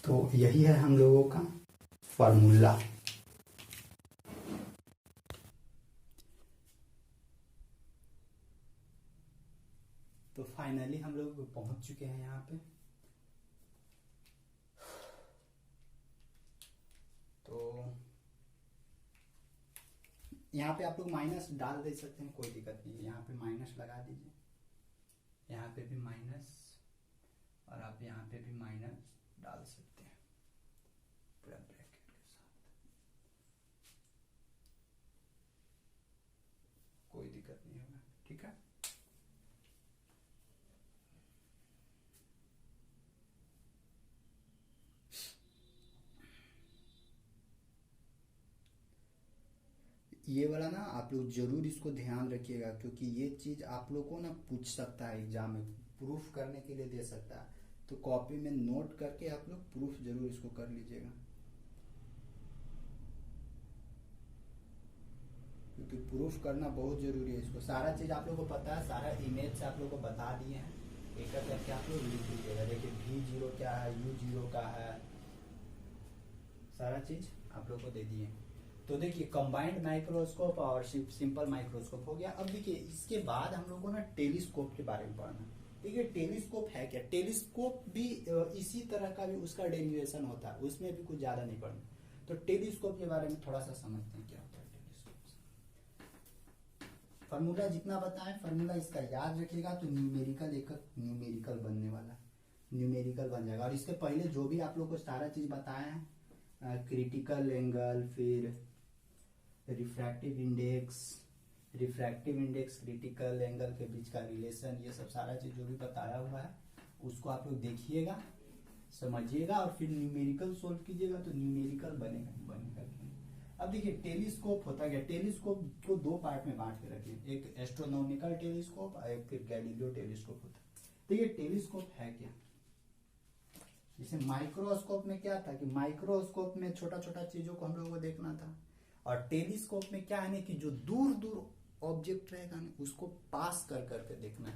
तो यही है हम लोगों का फॉर्मूला। तो फाइनली हम लोग पहुंच चुके हैं यहाँ पे। तो यहाँ पे आप लोग माइनस डाल दे सकते हैं, कोई दिक्कत नहीं है, यहाँ पे माइनस लगा दीजिए, यहाँ पे भी माइनस, और आप यहाँ पे भी माइनस डाल सकते हैं पूरा ब्रैकेट के साथ, कोई दिक्कत नहीं होगा, ठीक है। ये वाला ना आप लोग जरूर इसको ध्यान रखिएगा, क्योंकि ये चीज आप लोग को ना पूछ सकता है एग्जाम में, प्रूफ करने के लिए दे सकता है, तो कॉपी में नोट करके आप लोग प्रूफ जरूर इसको कर लीजिएगा, क्योंकि प्रूफ करना बहुत जरूरी है। इसको सारा चीज आप लोग को पता है, सारा इमेज से आप लोग को बता दिए हैं, एक करके आप लोग लिख लीजिएगा। देखिए भी जीरो क्या है, यू जीरो का है, सारा चीज आप लोग को दे दिए। तो देखिए कंबाइंड माइक्रोस्कोप और सिंपल माइक्रोस्कोप हो गया। अब देखिए इसके बाद हम लोग को ना टेलीस्कोप के बारे में पढ़ना। देखिए टेलीस्कोप है क्या, टेलीस्कोप भी इसी तरह का भी उसका डेरिवेशन होता है, उसमें भी कुछ ज्यादा नहीं पढ़ना। तो टेलीस्कोप के बारे में थोड़ा सा समझते हैं क्या होता है टेलीस्कोप से। फॉर्मूला जितना बताएं, फॉर्मूला इसका याद रखिएगा, तो न्यूमेरिकल एक न्यूमेरिकल बनने वाला, न्यूमेरिकल बन जाएगा। और इसके पहले जो भी आप लोग को सारा चीज बताया है, क्रिटिकल एंगल, फिर रिफ्रैक्टिव इंडेक्स, क्रिटिकल एंगल के बीच का रिलेशन, ये सब सारा चीज जो भी बताया हुआ है उसको आप लोग देखिएगा, समझिएगा, और फिर न्यूमेरिकल सोल्व कीजिएगा, तो न्यूमेरिकल बनेगा। अब देखिए टेलीस्कोप होता है, टेलीस्कोप को दो पार्ट में बांट के रखिए, एक एस्ट्रोनॉमिकल टेलीस्कोप और एक फिर गैलीलियो टेलीस्कोप होता है। देखिए टेलीस्कोप है क्या, जैसे माइक्रोस्कोप में क्या था कि माइक्रोस्कोप में छोटा छोटा चीजों को हम लोगों को देखना था, और टेलीस्कोप में क्या है ना कि जो दूर दूर ऑब्जेक्ट रहेगा ना उसको पास कर करके देखना है,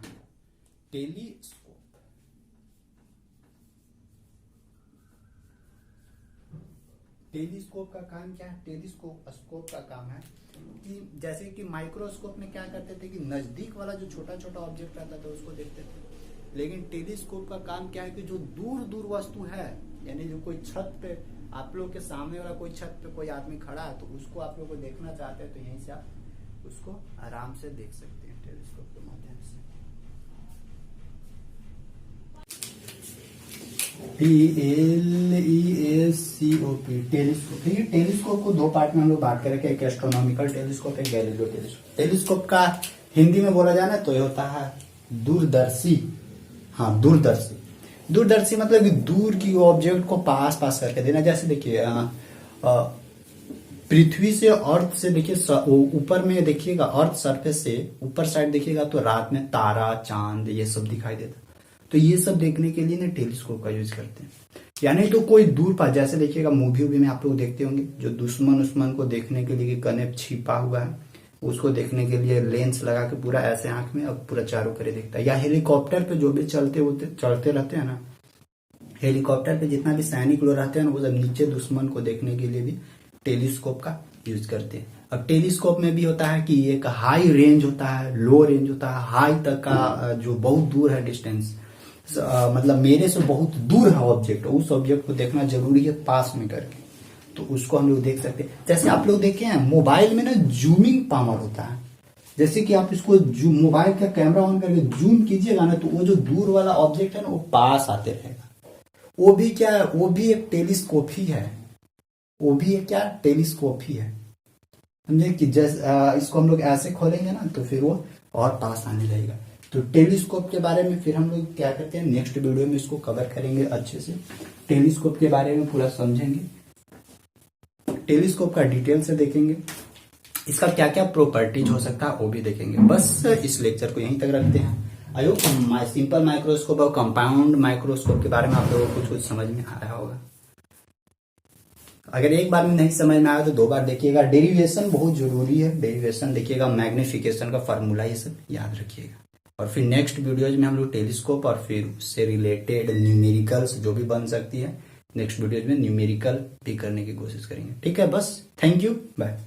टेलीस्कोप। टेलीस्कोप का काम क्या है, टेलीस्कोप का काम है कि जैसे कि माइक्रोस्कोप में क्या करते थे कि नजदीक वाला जो छोटा छोटा ऑब्जेक्ट रहता था उसको देखते थे, लेकिन टेलीस्कोप का काम क्या है कि जो दूर दूर वस्तु है, यानी जो कोई छत पे आप लोग के सामने वाला कोई छत पे कोई आदमी खड़ा है तो उसको आप लोग को देखना चाहते हैं, तो यहीं से आप उसको आराम से देख सकते हैं टेलीस्कोप के माध्यम से। TLESCOP telescope. देखिए टेलीस्कोप को दो पार्ट में हम लोग बांट कर रखे, एक एस्ट्रोनॉमिकल टेलीस्कोप, एक गैलीलियो टेलीस्कोप। टेलीस्कोप का हिंदी में बोला जाए ना तो ये होता है दूरदर्शी। हाँ दूरदर्शी, दूरदर्शी मतलब कि दूर की ऑब्जेक्ट को पास पास करके देना। जैसे देखिए पृथ्वी से अर्थ से देखिए ऊपर में देखिएगा, अर्थ सरफेस से ऊपर साइड देखिएगा तो रात में तारा चांद ये सब दिखाई देता। तो ये सब देखने के लिए ना टेलीस्कोप का यूज करते हैं। यानी तो कोई दूर पास, जैसे देखिएगा मूवी में आप लोग देखते होंगे जो दुश्मन उस्मन को देखने के लिए कने छिपा हुआ है, उसको देखने के लिए लेंस लगा के पूरा ऐसे आंख में अब पूरा चारों करे देखता है। या हेलीकॉप्टर पे जो भी चलते रहते हैं ना, हेलीकॉप्टर पे जितना भी सैनिक लोग रहते हैं ना, वो सब नीचे दुश्मन को देखने के लिए भी टेलीस्कोप का यूज करते हैं। अब टेलीस्कोप में भी होता है कि एक हाई रेंज होता है, लो रेंज होता है, हाई तक का जो बहुत दूर है डिस्टेंस, मतलब मेरे से बहुत दूर है ऑब्जेक्ट, उस ऑब्जेक्ट को देखना जरूरी है पास में करके, तो उसको हम लोग देख सकते हैं। जैसे आप लोग देखे हैं मोबाइल में ना जूमिंग पावर होता है, जैसे कि आप इसको मोबाइल का कैमरा ऑन करके जूम कीजिएगा ना तो वो जो दूर वाला ऑब्जेक्ट है ना वो पास आते रहेगा। वो भी क्या है, वो भी एक टेलीस्कोप ही है, वो भी एक क्या टेलीस्कोप ही है। समझे कि जैसे इसको हम लोग ऐसे खोलेंगे ना तो फिर वो और पास आने लगेगा। तो टेलीस्कोप के बारे में फिर हम लोग क्या करते हैं, नेक्स्ट वीडियो में इसको कवर करेंगे अच्छे से, टेलीस्कोप के बारे में पूरा समझेंगे, टेलीस्कोप का डिटेल से देखेंगे, इसका क्या क्या प्रॉपर्टीज हो सकता है वो भी देखेंगे। बस इस लेक्चर को यहीं तक रखते हैं। आई होप सिंपल माइक्रोस्कोप और कंपाउंड माइक्रोस्कोप के बारे में आप लोगों को कुछ समझ में आया होगा। अगर एक बार में नहीं समझ में आया तो दो बार देखिएगा। डेरिवेशन बहुत जरूरी है, डेरिवेशन देखिएगा, मैग्निफिकेशन का फॉर्मूला ये सब याद रखिएगा। और फिर नेक्स्ट वीडियोज में हम लोग टेलीस्कोप और फिर उससे रिलेटेड न्यूमेरिकल्स जो भी बन सकती है, नेक्स्ट वीडियोज में न्यूमेरिकल भी करने की कोशिश करेंगे। ठीक है, बस थैंक यू, बाय।